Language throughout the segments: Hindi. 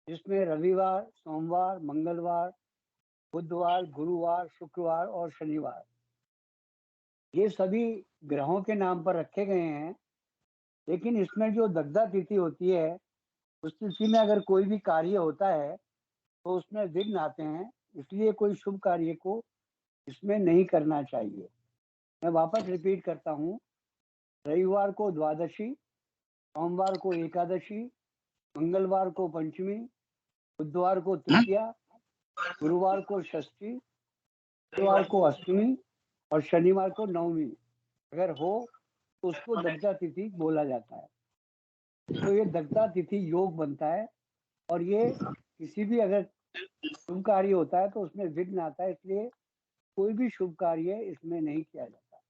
जिसमें रविवार, सोमवार, मंगलवार, बुधवार, गुरुवार, शुक्रवार और शनिवार ये सभी ग्रहों के नाम पर रखे गए हैं। लेकिन इसमें जो दग्धा तिथि होती है, उस तिथि में अगर कोई भी कार्य होता है तो उसमें विघ्न आते हैं, इसलिए कोई शुभ कार्य को इसमें नहीं करना चाहिए। मैं वापस रिपीट करता हूँ, रविवार को द्वादशी, सोमवार को एकादशी, मंगलवार को पंचमी, बुधवार को तृतीया, गुरुवार को षष्ठी, शुक्रवार को अष्टमी और शनिवार को नवमी अगर हो तो उसको दग्धा तिथि बोला जाता है। तो ये दग्धा तिथि योग बनता है और ये किसी भी अगर शुभ कार्य होता है तो उसमें विघ्न आता है, इसलिए कोई भी शुभ कार्य इसमें नहीं किया जाता।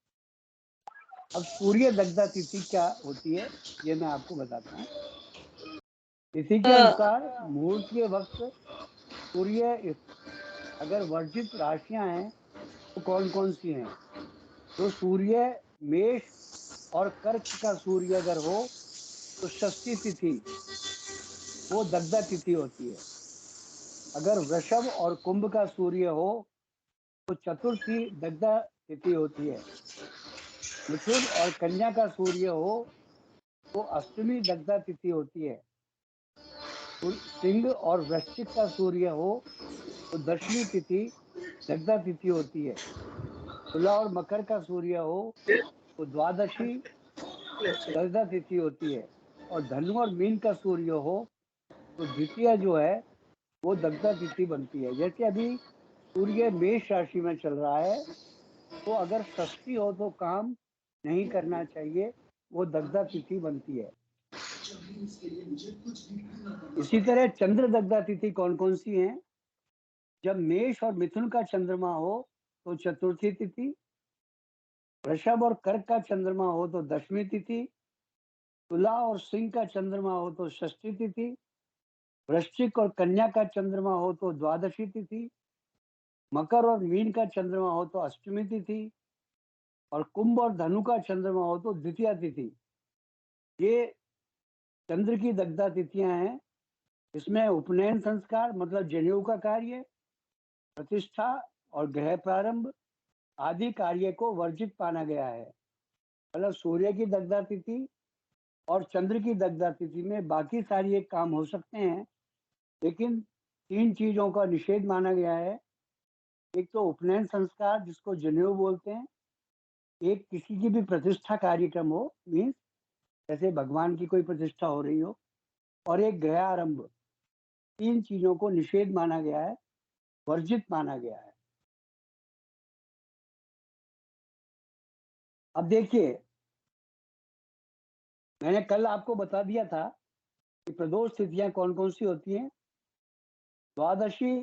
अब सूर्य दग्धा तिथि क्या होती है ये मैं आपको बताता हूँ। तिथि के अनुसार मुहूर्त के वक्त सूर्य अगर वर्जित राशियां हैं तो कौन कौन सी हैं? तो सूर्य मेष और कर्क का सूर्य अगर हो तो षष्ठी तिथि वो दग्धा तिथि होती है। अगर वृषभ और कुंभ का सूर्य हो तो चतुर्थी दग्धा तिथि होती है। मिथुन और कन्या का सूर्य हो तो अष्टमी दग्धा तिथि होती है। सिंह और वृश्चिक का सूर्य हो तो दशमी तिथि दग्धा तिथि होती है। तुला और मकर का सूर्य हो तो द्वादशी दग्धा तिथि होती है। और धनु और मीन का सूर्य हो तो द्वितीय जो है वो दग्धा तिथि बनती है। जैसे अभी सूर्य मेष राशि में चल रहा है तो अगर षष्ठी हो तो काम नहीं करना चाहिए, वो दग्धा तिथि बनती है। इसी तरह चंद्र दग्धा तिथि कौन कौन सी है? जब मेष और मिथुन का चंद्रमा हो तो चतुर्थी तिथि, वृषभ और कर्क का चंद्रमा हो तो दशमी तिथि, तुला और सिंह का चंद्रमा हो तो षष्ठी तिथि, वृश्चिक और कन्या का चंद्रमा हो तो द्वादशी तिथि, मकर और मीन का चंद्रमा हो तो अष्टमी तिथि और कुंभ और धनु का चंद्रमा हो तो द्वितीया तिथि। ये चंद्र की दग्धा तिथियां हैं। इसमें उपनयन संस्कार मतलब जनेऊ का कार्य, प्रतिष्ठा और गृह प्रारंभ आदि कार्य को वर्जित माना गया है। मतलब सूर्य की दग्धा तिथि और चंद्र की दग्धा तिथि में बाकी सारी एक काम हो सकते हैं, लेकिन तीन चीजों का निषेध माना गया है। एक तो उपनयन संस्कार जिसको जनेऊ बोलते हैं, एक किसी की भी प्रतिष्ठा कार्यक्रम हो, मीन्स जैसे भगवान की कोई प्रतिष्ठा हो रही हो, और एक गृह आरंभ। तीन चीजों को निषेध माना गया है, वर्जित माना गया है। अब देखिए, मैंने कल आपको बता दिया था कि प्रदोष तिथियां कौन कौन सी होती हैं। द्वादशी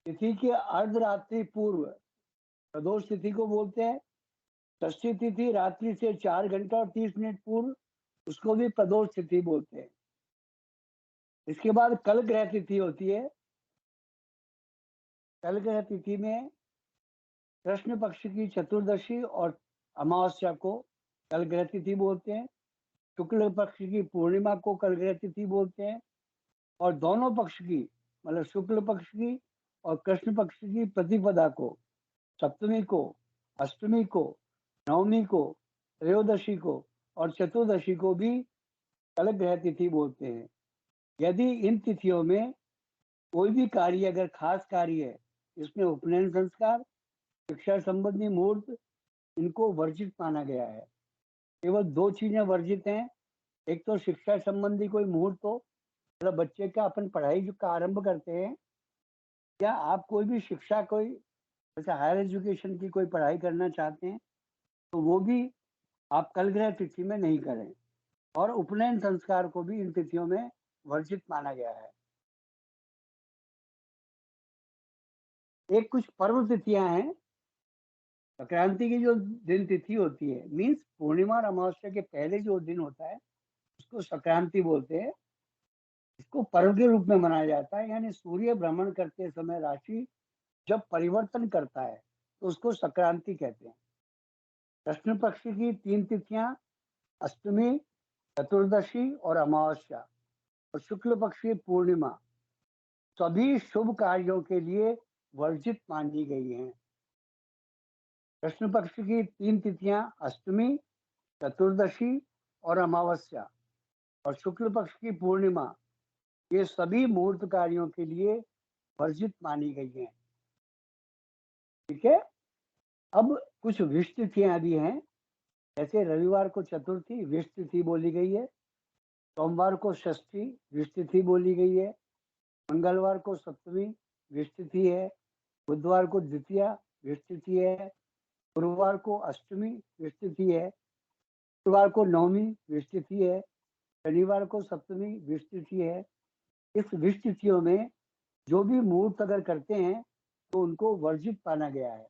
तिथि के अर्धरात्रि पूर्व प्रदोष तिथि को बोलते हैं। षष्ठी तिथि रात्रि से 4 घंटा और 30 मिनट पूर्व, उसको भी प्रदोष तिथि बोलते हैं। इसके बाद कल ग्रह तिथि होती है। कल ग्रह तिथि में कृष्ण पक्ष की चतुर्दशी और अमावस्या को कल ग्रह तिथि बोलते हैं। शुक्ल पक्ष की पूर्णिमा को कल ग्रह तिथि बोलते हैं। और दोनों पक्ष की मतलब शुक्ल पक्ष की और कृष्ण पक्ष की प्रतिपदा को, सप्तमी को, अष्टमी को, नवमी को, त्रयोदशी को और चतुर्दशी को भी कल ग्रह तिथि बोलते हैं। यदि इन तिथियों में कोई भी कार्य अगर खास कार्य है, इसमें उपनयन संस्कार, शिक्षा संबंधी मुहूर्त, इनको वर्जित माना गया है। केवल दो चीजें वर्जित हैं। एक तो शिक्षा संबंधी कोई मुहूर्त हो, मतलब बच्चे का अपन पढ़ाई जो का आरंभ करते हैं, या आप कोई भी शिक्षा कोई जैसे हायर एजुकेशन की कोई पढ़ाई करना चाहते हैं तो वो भी आप कल ग्रह तिथि में नहीं करें। और उपनयन संस्कार को भी इन तिथियों में वर्जित माना गया है। एक कुछ पर्व तिथियां हैं। संक्रांति की जो दिन तिथि होती है, मीन्स पूर्णिमा और अमावस्या के पहले जो दिन होता है उसको संक्रांति बोलते हैं। इसको पर्व के रूप में मनाया जाता है, यानी सूर्य भ्रमण करते समय राशि जब परिवर्तन करता है तो उसको संक्रांति कहते हैं। कृष्ण पक्ष की तीन तिथियां अष्टमी, चतुर्दशी और अमावस्या, और शुक्ल पक्ष की पूर्णिमा सभी शुभ कार्यों के लिए वर्जित मानी गई हैं। कृष्ण पक्ष की 3 तिथियां अष्टमी, चतुर्दशी और अमावस्या और शुक्ल पक्ष की पूर्णिमा, ये सभी मुहूर्त कार्यों के लिए वर्जित मानी गई हैं। ठीक है। अब कुछ विष तिथियां भी हैं, जैसे रविवार को चतुर्थी विष तिथि बोली गई है, सोमवार को षष्ठी विष तिथि बोली गई है, मंगलवार को सप्तमी विष तिथि है, बुधवार को द्वितीया विष तिथि है, गुरुवार को अष्टमी विष तिथि है, शुक्रवार को नवमी विष तिथि है, शनिवार को सप्तमी विष तिथि है। इस विष तिथियों में जो भी मुहूर्त अगर करते हैं तो उनको वर्जित माना गया है,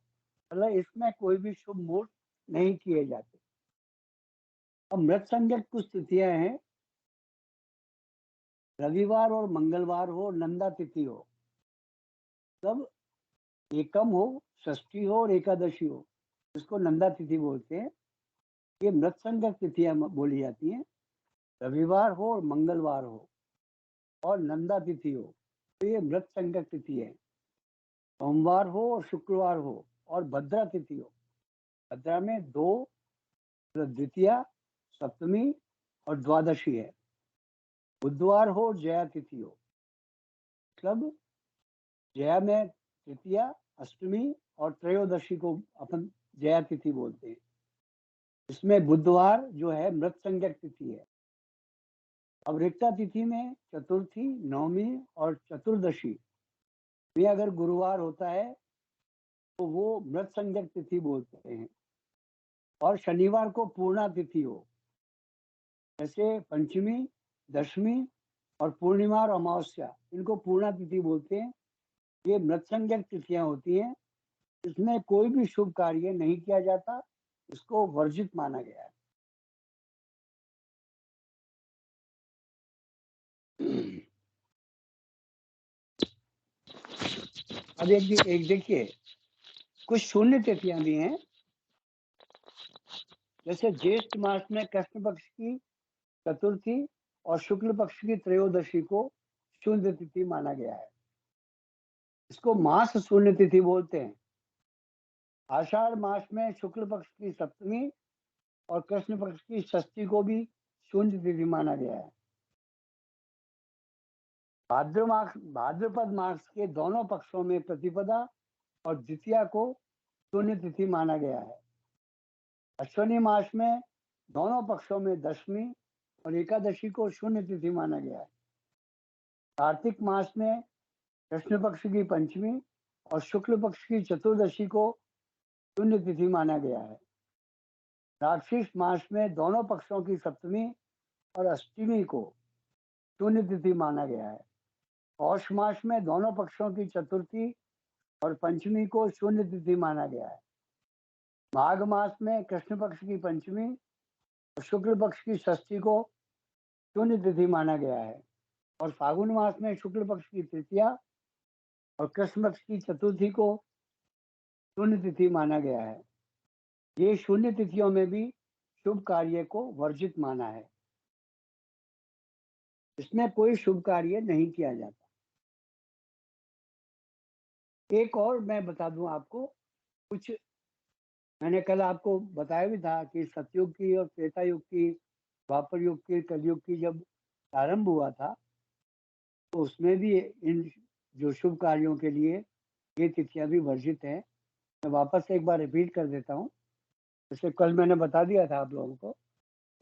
मतलब इसमें कोई भी शुभ मुहूर्त नहीं किए जाते। अब मृत संज्ञक कुछ तिथियां हैं, रविवार और मंगलवार हो, नंदा तिथि हो, मतलब एकम हो, षष्ठी हो और एकादशी हो, इसको नंदा तिथि बोलते हैं। ये मृत संज्ञक तिथियां बोली जाती हैं। रविवार हो और मंगलवार हो और नंदा तिथि हो तो ये मृत संज्ञक तिथि है। सोमवार हो और शुक्रवार हो और भद्रा तिथि हो, भद्रा में 2 द्वितीया, सप्तमी और द्वादशी है। बुधवार हो और जया तिथि हो, मतलब जया में तृतीया, अष्टमी और त्रयोदशी को अपन जया तिथि बोलते हैं। इसमें बुधवार जो है मृत संज्ञक तिथि है। अब रिक्ता तिथि में चतुर्थी, नवमी और चतुर्दशी में अगर गुरुवार होता है तो वो मृत संज्ञक तिथि बोलते हैं। और शनिवार को पूर्णा तिथि हो, जैसे पंचमी, दशमी और पूर्णिमा और अमावस्या, इनको पूर्णा तिथि बोलते हैं। ये मृत संज्ञक तिथियां होती हैं, इसमें कोई भी शुभ कार्य नहीं किया जाता, इसको वर्जित माना गया है। अब एक देखिए, कुछ शून्य तिथियां भी हैं, जैसे ज्येष्ठ मास में कृष्ण पक्ष की चतुर्थी और शुक्ल पक्ष की त्रयोदशी को शून्य तिथि माना गया है। इसको मास शून्य तिथि बोलते हैं। आषाढ़ मास में शुक्ल पक्ष की सप्तमी और कृष्ण पक्ष की षष्ठी को भी शून्य तिथि माना गया है। भाद्रपद मास के दोनों पक्षों में प्रतिपदा और द्वितीया को शून्य तिथि माना गया है। अश्विनी मास में दोनों पक्षों में दशमी और एकादशी को शून्य तिथि माना गया है। कार्तिक मास में कृष्ण पक्ष की पंचमी और शुक्ल पक्ष की चतुर्दशी को शून्य तिथि माना गया है। राक्षस मास में दोनों पक्षों की सप्तमी और अष्टमी को शून्य तिथि माना गया है। पौष मास में दोनों पक्षों की चतुर्थी और पंचमी को शून्य तिथि माना गया है। माघ मास में कृष्ण पक्ष की पंचमी और शुक्ल पक्ष की षष्ठी को शून्य तिथि माना गया है। और फागुन मास में शुक्ल पक्ष की तृतीया और कृष्ण पक्ष की चतुर्थी को शून्य तिथि माना गया है। ये शून्य तिथियों में भी शुभ कार्य को वर्जित माना है, इसमें कोई शुभ कार्य नहीं किया जाता। एक और मैं बता दूं आपको, कुछ मैंने कल आपको बताया भी था कि सतयुग की और त्रेता युग की, द्वापर युग की, कलयुग की जब प्रारंभ हुआ था तो उसमें भी इन जो शुभ कार्यों के लिए ये तिथियां भी वर्जित हैं। मैं वापस से एक बार रिपीट कर देता हूँ, जैसे कल मैंने बता दिया था आप लोगों को,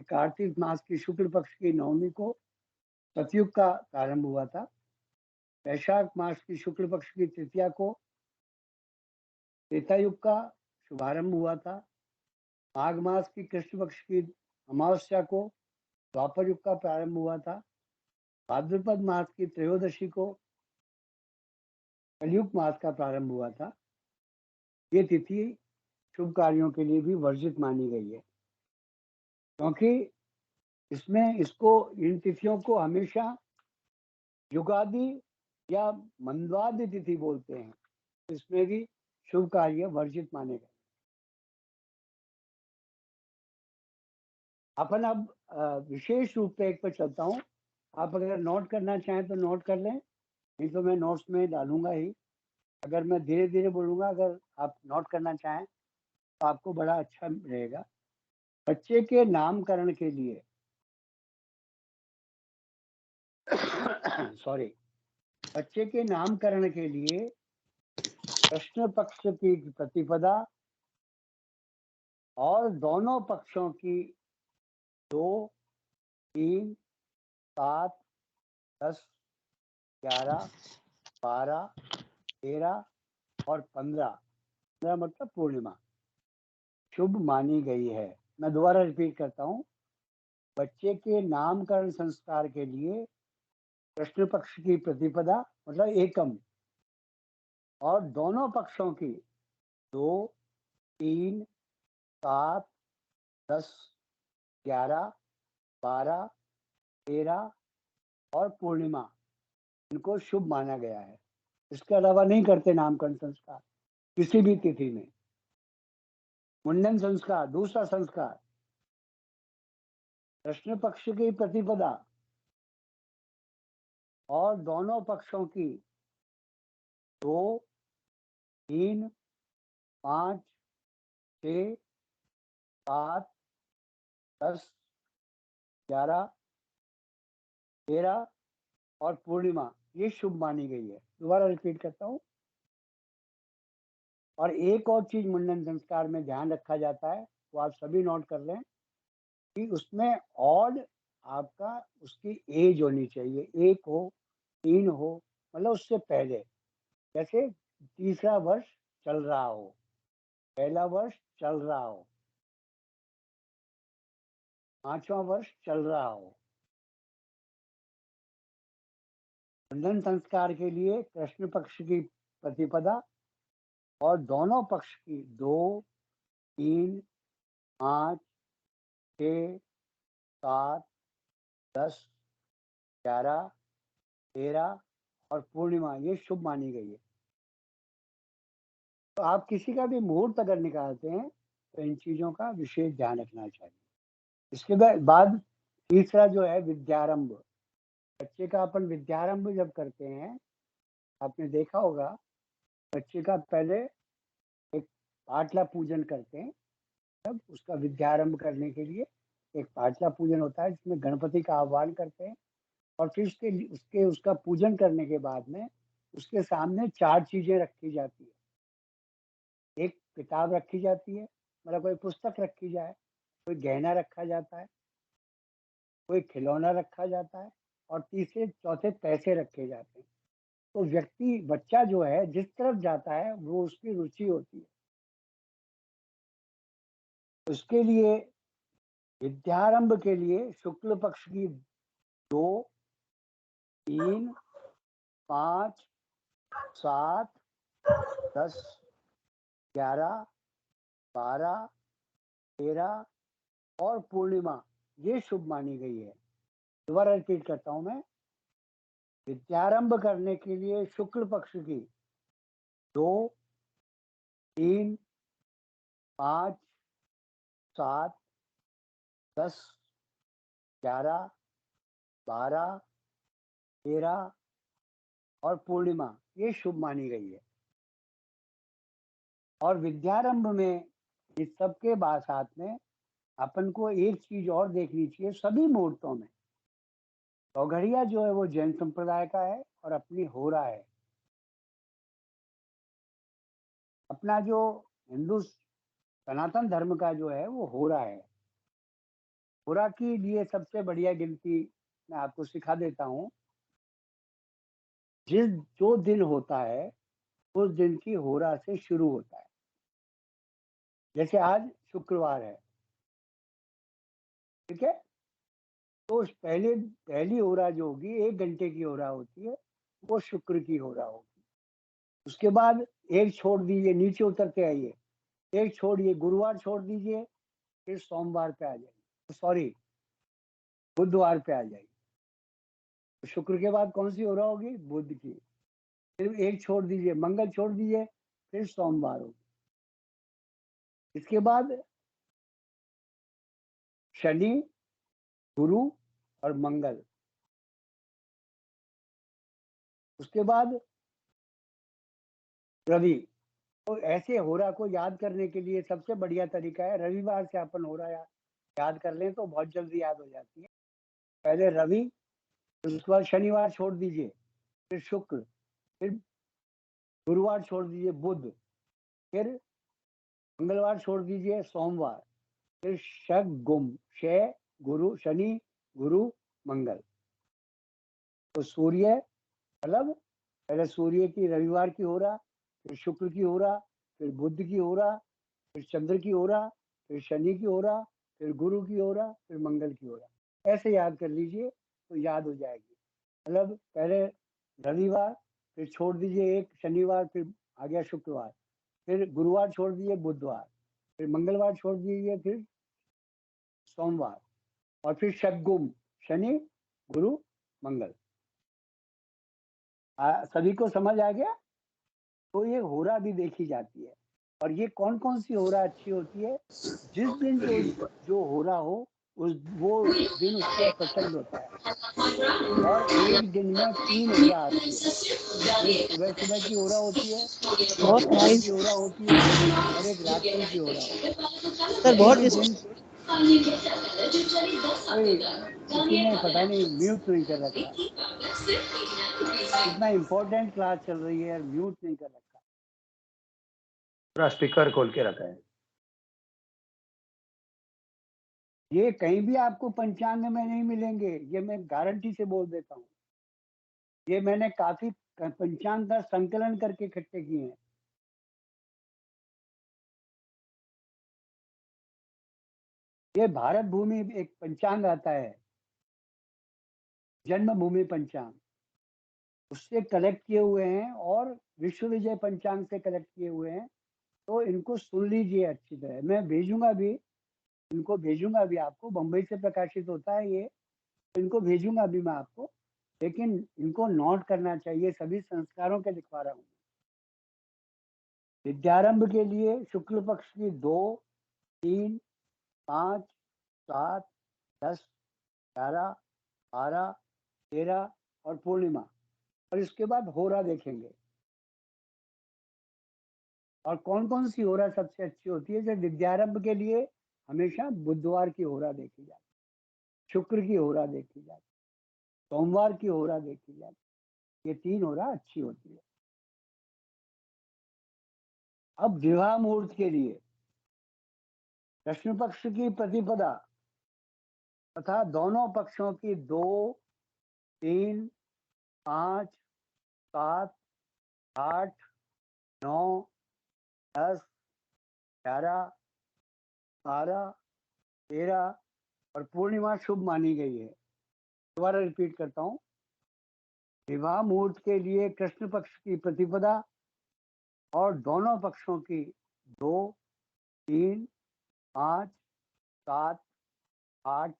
कार्तिक मास की शुक्ल पक्ष की नवमी को सतयुग का प्रारंभ हुआ था। वैशाख मास की शुक्ल पक्ष की तृतीया को त्रेता युग का शुभारंभ हुआ था। माघ मास की कृष्ण पक्ष की अमावस्या को द्वापर युग का प्रारंभ हुआ था। भाद्रपद मास की त्रयोदशी को कलयुग मास का प्रारंभ हुआ था। ये तिथि शुभ कार्यों के लिए भी वर्जित मानी गई है, क्योंकि इसमें इसको इन तिथियों को हमेशा युगादि या मंदवादि तिथि बोलते हैं, इसमें भी शुभ कार्य वर्जित माने गए। अपन अब विशेष रूप पे एक पर चलता हूँ, आप अगर नोट करना चाहें तो नोट कर लें। नहीं तो मैं नोट्स में डालूंगा ही। अगर मैं धीरे धीरे बोलूंगा, अगर आप नोट करना चाहें तो आपको बड़ा अच्छा रहेगा। बच्चे के नामकरण के लिए सॉरी, बच्चे के नामकरण के लिए कृष्ण पक्ष की प्रतिपदा और दोनों पक्षों की 2, 3, 7, 10, 11, 12, 13 और 15 मतलब पूर्णिमा शुभ मानी गई है। मैं दोबारा रिपीट करता हूँ। बच्चे के नामकरण संस्कार के लिए कृष्ण पक्ष की प्रतिपदा मतलब एकम और दोनों पक्षों की 2, 3, 7, 10, 11, 12, 13 और पूर्णिमा इनको शुभ माना गया है। इसके अलावा नहीं करते नामकरण संस्कार किसी भी तिथि में। मुंडन संस्कार दूसरा संस्कार, कृष्ण पक्ष की प्रतिपदा और दोनों पक्षों की 2, 3, 5, 6, 7, 10, 11, 13 और पूर्णिमा ये शुभ मानी गई है। दोबारा रिपीट करता हूँ। और एक और चीज मुंडन संस्कार में ध्यान रखा जाता है, वो आप सभी नोट कर लें कि उसमें ऑड आपका उसकी एज होनी चाहिए, 1 हो 3 हो, मतलब उससे पहले। जैसे तीसरा वर्ष चल रहा हो, पहला वर्ष चल रहा हो, 5वां वर्ष चल रहा हो। मुंडन संस्कार के लिए कृष्ण पक्ष की प्रतिपदा और दोनों पक्ष की 2, 3, 5, 6, 7, 10, 11, 13 और पूर्णिमा ये शुभ मानी गई है। तो आप किसी का भी मुहूर्त अगर निकालते हैं तो इन चीजों का विशेष ध्यान रखना चाहिए। इसके बाद तीसरा जो है विद्यारंभ। बच्चे का अपन विद्यारंभ जब करते हैं, आपने देखा होगा बच्चे का पहले एक पाटला पूजन करते हैं। तब उसका विद्यारंभ करने के लिए एक पाटला पूजन होता है जिसमें गणपति का आह्वान करते हैं। और फिर उसके उसका पूजन करने के बाद में उसके सामने 4 चीजें रखी जाती है। एक किताब रखी जाती है, मतलब कोई पुस्तक रखी जाए, कोई गहना रखा जाता है, कोई खिलौना रखा जाता है और तीसरे चौथे पैसे रखे जाते हैं। तो व्यक्ति बच्चा जो है जिस तरफ जाता है वो उसकी रुचि होती है। उसके लिए विद्यारंभ के लिए शुक्ल पक्ष की 2, 3, 5, 7, 10, 11, 12, 13 और पूर्णिमा ये शुभ मानी गई है। दोबारा रिपीट करता हूं मैं। विद्यारंभ करने के लिए शुक्ल पक्ष की 2, 3, 5, 7, 10, 11, 12, 13 और पूर्णिमा ये शुभ मानी गई है। और विद्यारंभ में इस सब के बाद साथ में अपन को एक चीज और देखनी चाहिए सभी मुहूर्तों में। चौघड़िया जो है वो जैन संप्रदाय का है और अपनी होरा है। अपना जो हिंदू सनातन धर्म का जो है वो होरा है। होरा के लिए सबसे बढ़िया गिनती मैं आपको सिखा देता हूँ। जिस जो दिन होता है उस दिन की होरा से शुरू होता है। जैसे आज शुक्रवार है, ठीक है, तो उस पहली होरा जो होगी 1 घंटे की होरा होती है, वो शुक्र की होरा होगी। उसके बाद एक छोड़ दीजिए, नीचे उतरते आइए, एक छोड़िए, गुरुवार छोड़ दीजिए, फिर सोमवार पे आ जाइए, सॉरी बुधवार पे आ जाइए। तो शुक्र के बाद कौन सी हो रहा होगी? बुध की। फिर एक छोड़ दीजिए, मंगल छोड़ दीजिए, फिर सोमवार होगी। इसके बाद शनि, गुरु और मंगल उसके बाद रवि। तो ऐसे होरा को याद करने के लिए सबसे बढ़िया तरीका है रविवार से अपन होरा याद कर लें तो बहुत जल्दी याद हो जाती है। पहले रवि, फिर उसके बाद शनिवार छोड़ दीजिए, फिर शुक्र, फिर गुरुवार छोड़ दीजिए बुध, फिर मंगलवार छोड़ दीजिए सोमवार, फिर शक गुम शय गुरु शनि गुरु मंगल। तो सूर्य मतलब पहले सूर्य की रविवार की हो रहा, फिर शुक्र की हो रहा, फिर बुध की हो रहा, फिर चंद्र की हो रहा, फिर शनि की हो रहा, फिर गुरु की हो रहा, फिर मंगल की हो रहा। ऐसे याद कर लीजिए तो याद हो जाएगी। मतलब पहले रविवार, फिर छोड़ दीजिए एक शनिवार, फिर आ गया शुक्रवार, फिर गुरुवार छोड़ दीजिए बुधवार, फिर मंगलवार छोड़ दीजिए, फिर सोमवार, और फिर शगुम शनि गुरु मंगल। सभी को समझ आ गया? तो ये होरा भी देखी जाती है। और ये कौन कौन सी होरा अच्छी होती है? जिस दिन जो जो होरा हो उस वो दिन उसको पसंद होता है। और एक दिन में 3 होरा आती है। एक सुबह सुबह की होरा होती है, एक बहुत दोपहर की नाइस होरा होती है, और एक रात्रि की होरा होती है। सर, किसी बहुत भी दिन कोई किसी ने पता नहीं म्यूट नहीं कर रखा। इतना इम्पोर्टेंट क्लास चल रही है, म्यूट नहीं कर रखा, पूरा स्पीकर खोल के रखा है। ये कहीं भी आपको पंचांग में नहीं मिलेंगे, ये मैं गारंटी से बोल देता हूँ। ये मैंने काफी पंचांग का संकलन करके इकट्ठे किए हैं। ये भारत भूमि एक पंचांग आता है, जन्मभूमि पंचांग, उससे कलेक्ट किए हुए हैं, और विश्व विजय पंचांग से कलेक्ट किए हुए हैं। तो इनको सुन लीजिए अच्छी तरह, मैं भेजूंगा भी, इनको भेजूंगा भी आपको, बम्बई से प्रकाशित होता है ये, इनको भेजूंगा भी मैं आपको, लेकिन इनको नोट करना चाहिए, सभी संस्कारों के लिखवा रहा हूँ। विद्यारंभ के लिए शुक्ल पक्ष की 2, 3, 5, 7, 10, 11, 12, 13 और पूर्णिमा, और इसके बाद होरा देखेंगे। और कौन कौन सी होरा सबसे अच्छी होती है? जैसे विद्यारंभ के लिए हमेशा बुधवार की होरा देखी जाती, शुक्र की होरा देखी जाती, सोमवार की होरा देखी जाती। ये 3 होरा अच्छी होती है। अब विवाह मुहूर्त के लिए कृष्ण पक्ष की प्रतिपदा तथा दोनों पक्षों की 2, 3, 5, 7, 8, 9, 10, 11, 12, 13 और पूर्णिमा शुभ मानी गई है। दोबारा रिपीट करता हूँ। विवाह मुहूर्त के लिए कृष्ण पक्ष की प्रतिपदा और दोनों पक्षों की 2, 3, 5, 7, 8,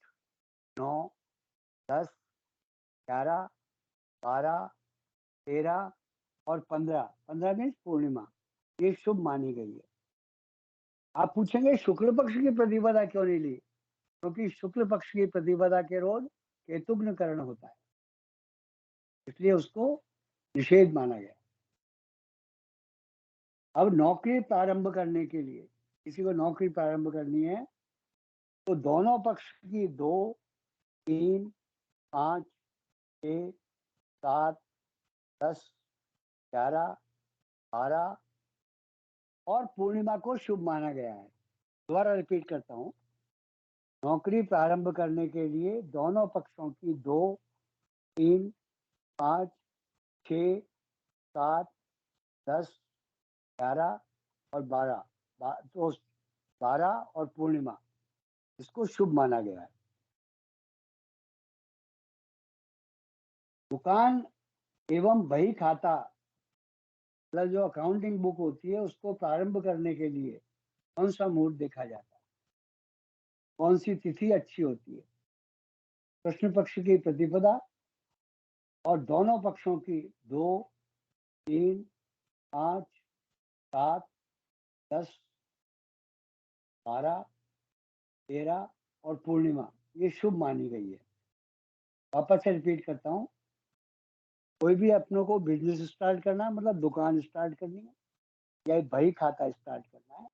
9, 10, 11, 12, 13 और 15 मीन्स पूर्णिमा, ये शुभ मानी गई है। आप पूछेंगे शुक्ल पक्ष की प्रतिपदा क्यों नहीं ली? क्योंकि शुक्ल पक्ष की प्रतिपदा के रोज केतुग्न करण होता है, इसलिए उसको निषेध माना गया। अब नौकरी प्रारंभ करने के लिए, किसी को नौकरी प्रारंभ करनी है, तो दोनों पक्ष की 2, 3, 5, 6, 7, 10, 11, 12 और पूर्णिमा को शुभ माना गया है। दोबारा रिपीट करता हूँ। नौकरी प्रारंभ करने के लिए दोनों पक्षों की 2, 3, 5, 6, 7, 10, 11 और 12, तो 12 और पूर्णिमा, इसको शुभ माना गया है। दुकान एवं बही खाता, मतलब जो अकाउंटिंग बुक होती है, उसको प्रारंभ करने के लिए कौन सा मुहूर्त देखा जाता है? कौन सी तिथि अच्छी होती है? कृष्ण पक्ष की प्रतिपदा और दोनों पक्षों की 2, 3, 5, 7, 10, 12, 13 और पूर्णिमा, ये शुभ मानी गई है। वापस से रिपीट करता हूँ। कोई भी अपनों को बिजनेस स्टार्ट करना है, मतलब दुकान स्टार्ट करनी है या एक बही खाता स्टार्ट करना है,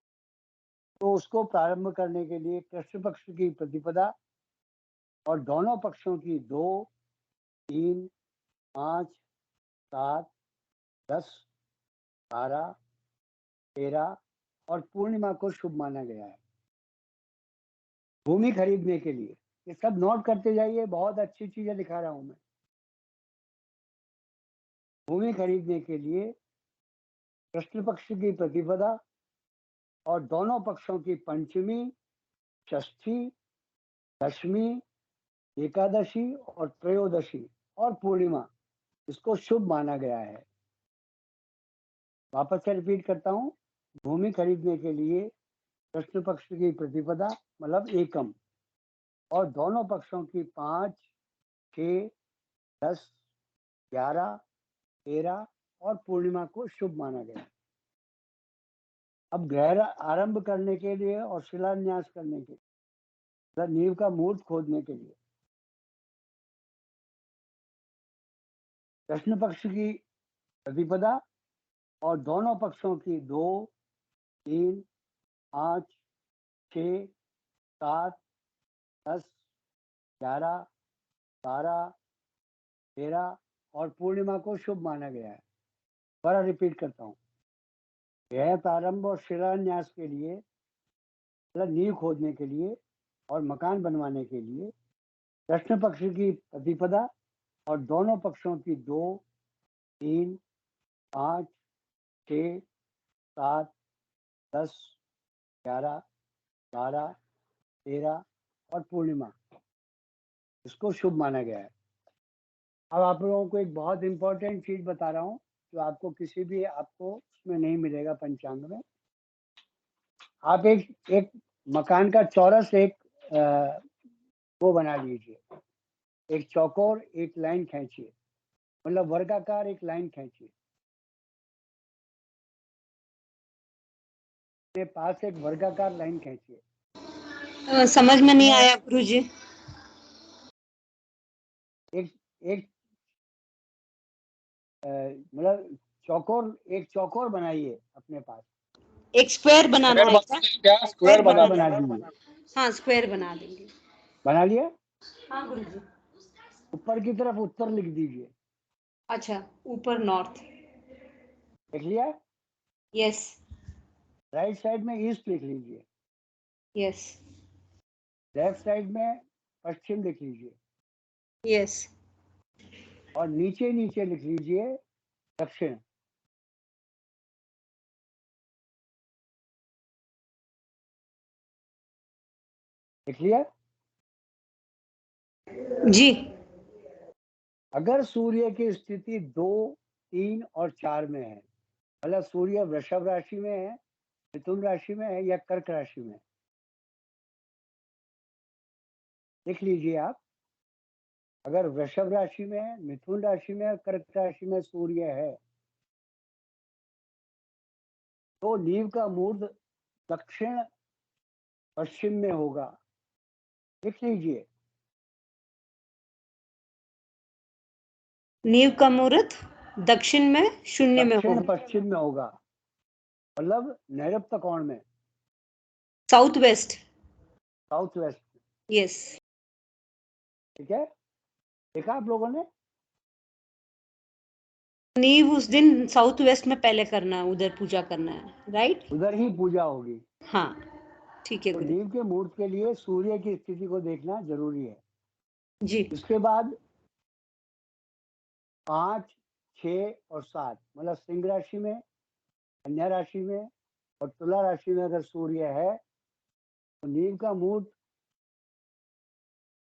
तो उसको प्रारंभ करने के लिए कृष्ण पक्ष की प्रतिपदा और दोनों पक्षों की 2, 3, 5, 7, 10, 12, 13 और पूर्णिमा को शुभ माना गया है भूमि खरीदने के लिए। ये सब नोट करते जाइए, बहुत अच्छी चीजें दिखा रहा हूं मैं। भूमि खरीदने के लिए कृष्ण पक्ष की प्रतिपदा और दोनों पक्षों की पंचमी, षष्ठी, दशमी, एकादशी और त्रयोदशी और पूर्णिमा इसको शुभ माना गया है। वापस से रिपीट करता हूँ, भूमि खरीदने के लिए कृष्ण पक्ष की प्रतिपदा मतलब एकम और दोनों पक्षों की 5, 6, 10, 11, 13 और पूर्णिमा को शुभ माना गया। अब गृह आरंभ करने के लिए और शिलान्यास करने के लिए, नींव का मुहूर्त खोदने के लिए कृष्ण पक्ष की प्रतिपदा और दोनों पक्षों की 2, 3, 5, 6, 7, 10, 11, 12, 13 और पूर्णिमा को शुभ माना गया है। दोबारा रिपीट करता हूँ, गृह प्रारंभ और शिलान्यास के लिए मतलब नींव खोदने के लिए और मकान बनवाने के लिए कृष्ण पक्ष की प्रतिपदा और दोनों पक्षों की 2, 3, 5, 6, 7, 10, 11, 12, 13 और पूर्णिमा इसको शुभ माना गया है। अब आप लोगों को एक बहुत इंपॉर्टेंट चीज बता रहा हूँ जो आपको किसी भी आपको उसमें नहीं मिलेगा पंचांग में। आप एक मकान का चौरस एक वो बना लीजिए, एक चौकोर एक लाइन खींचिए, मतलब वर्गाकार एक लाइन खींचिए। अपने पास एक वर्गाकार लाइन खींचिए। समझ में नहीं आया गुरुजी। एक एक मतलब एक चौकोर बनाइए अपने पास। एक स्क्वायर बनाना है क्या? स्क्वायर बना दीजिए। हाँ, स्क्वायर बना देंगे। बना लिया? हाँ गुरुजी। ऊपर की तरफ उत्तर लिख दीजिए। अच्छा, ऊपर नॉर्थ। लिख लिया? यस। राइट साइड में ईस्ट लिख लीजिए। यस। लेफ्ट साइड में पश्चिम लिख लीजिए। यस। और नीचे नीचे लिख लीजिए दक्षिण। लिख लिया? जी। अगर सूर्य की स्थिति 2, 3 और 4 में है, मतलब सूर्य वृषभ राशि में है, मिथुन राशि में है या कर्क राशि में है, लिख लीजिए आप। अगर वृषभ राशि में है, मिथुन राशि में है, कर्क राशि में सूर्य है, तो नींव का मुहूर्त दक्षिण पश्चिम में होगा। लिख लीजिए। नींव का मुहूर्त दक्षिण में शून्य में दक्षिण होगा। पश्चिम में होगा, मतलब नैऋत्य कोण में, south west. South west. Yes. ठीक है, देखा आप लोगों ने? नींव उस दिन साउथ वेस्ट में पहले करना है, उधर पूजा करना है, राइट? उधर ही पूजा होगी। हाँ, ठीक है तो गुरु नींव के मुहूर्त के लिए सूर्य की स्थिति को देखना जरूरी है। जी। इसके बाद 5, 6 और 7 मतलब सिंह राशि में, कन्या राशि में और तुला राशि में अगर सूर्य है तो नींव का मुहूर्त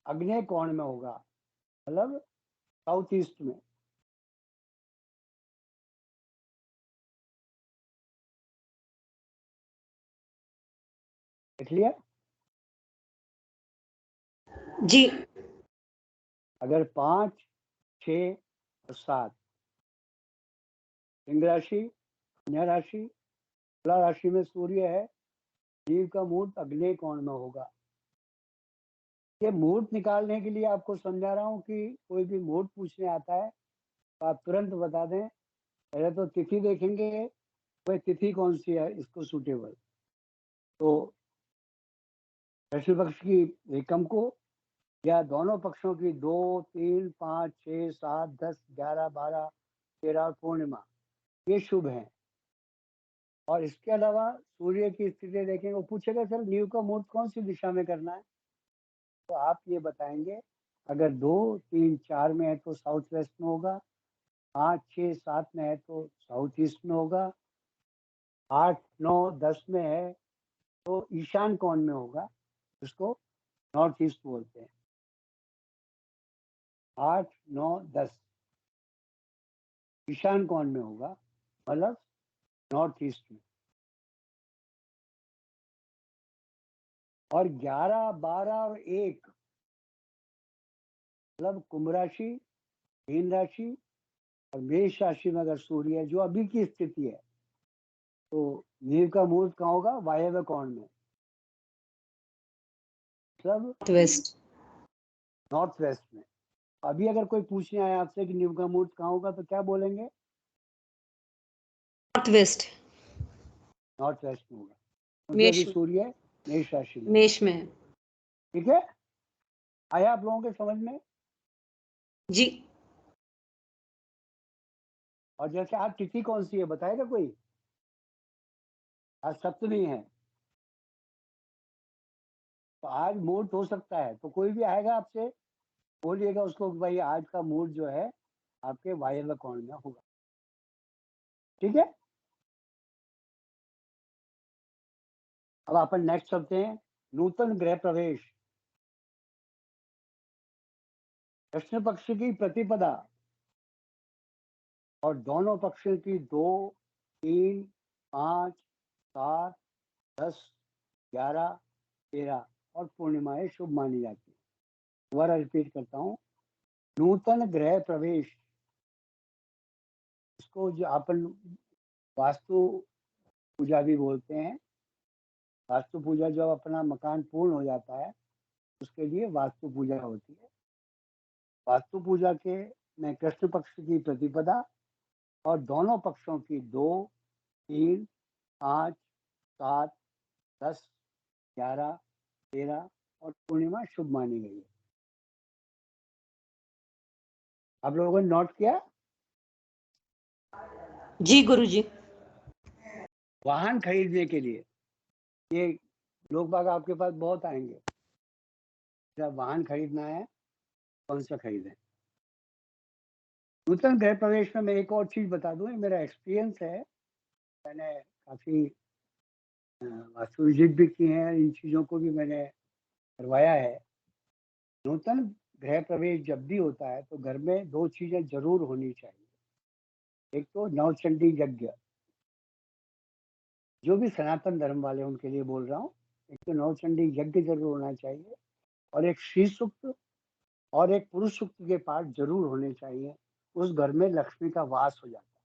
अग्नेय कोण में होगा, मतलब साउथ ईस्ट में। देख लिया? जी। अगर 5, 6 और 7 सिंह राशि, कन्या राशि, तुला राशि में सूर्य है, नींव का मुहूर्त अग्नेय कोण में होगा। ये मुहूर्त निकालने के लिए आपको समझा रहा हूँ कि कोई भी मुहूर्त पूछने आता है तो आप तुरंत बता दें। पहले तो तिथि देखेंगे, वह तिथि कौन सी है इसको सूटेबल। तो कृष्ण पक्ष की एकम को या दोनों पक्षों की 2, 3, 5, 6, 7, 10, 11, 12, 13 और पूर्णिमा, ये शुभ हैं। और इसके अलावा सूर्य की स्थिति देखेंगे। वो पूछेगा सर नींव का मुहूर्त कौन सी दिशा में करना है, तो आप ये बताएंगे अगर 2, 3, 4 में है तो साउथ वेस्ट में होगा, 5, 6, 7 में है तो साउथ ईस्ट में होगा, 8, 9, 10 में है तो ईशान कोण में होगा, जिसको नॉर्थ ईस्ट बोलते हैं। 8, 9, 10 ईशान कोण में होगा, मतलब नॉर्थ ईस्ट में। और 11, 12 और 1 मतलब कुंभ राशि, मीन राशि और मेष राशि में अगर सूर्य है, जो अभी की स्थिति है, तो नींव का मुहूर्त कहाँ होगा? वायव्य कोण में, मतलब वेस्ट। नॉर्थ वेस्ट में। अभी अगर कोई पूछने आए आपसे कि नींव का मुहूर्त कहाँ होगा, तो क्या बोलेंगे? North west. नॉर्थ वेस्ट में होगा, क्योंकि मेष अभी सूर्य मेष राशि में। मेष में है। ठीक है, आया आप लोगों के समझ में? जी। और जैसे आज तिथि कौन सी है बताएगा कोई? आज सप्तमी है, तो आज मुहूर्त हो सकता है, तो कोई भी आएगा आपसे बोलिएगा उसको कि भाई आज का मुहूर्त जो है आपके वायव्य कोण में होगा। ठीक है, अब अपन नेक्स्ट चलते हैं। नूतन गृह प्रवेश, कृष्ण पक्ष की प्रतिपदा और दोनों पक्षों की 2, 3, 5, 7, 10, 11, 13 और पूर्णिमाएं शुभ मानी जाती है। दोबारा रिपीट करता हूँ। नूतन गृह प्रवेश, इसको जो अपन वास्तु पूजा भी बोलते हैं। वास्तु पूजा जब अपना मकान पूर्ण हो जाता है, उसके लिए वास्तु पूजा होती है। वास्तु पूजा के में कृष्ण पक्ष की प्रतिपदा और दोनों पक्षों की 2, 3, 5, 7, 10, 11, 13 और पूर्णिमा शुभ मानी गई है। आप लोगों ने नोट किया? जी गुरुजी। वाहन खरीदने के लिए ये लोग बाग आपके पास बहुत आएंगे, जब वाहन खरीदना है कौन सा खरीदें। नूतन गृह प्रवेश में मैं एक और चीज बता दूं, मेरा एक्सपीरियंस है। मैंने काफी वास्तु विजिट भी की है, इन चीजों को भी मैंने करवाया है। नूतन गृह प्रवेश जब भी होता है तो घर में 2 चीजें जरूर होनी चाहिए। एक तो नवचंडी यज्ञ, जो भी सनातन धर्म वाले उनके लिए बोल रहा हूँ। एक तो नवचंडी यज्ञ जरूर होना चाहिए, और एक श्री सूक्त और एक पुरुष सूक्त के पाठ जरूर होने चाहिए। उस घर में लक्ष्मी का वास हो जाता है।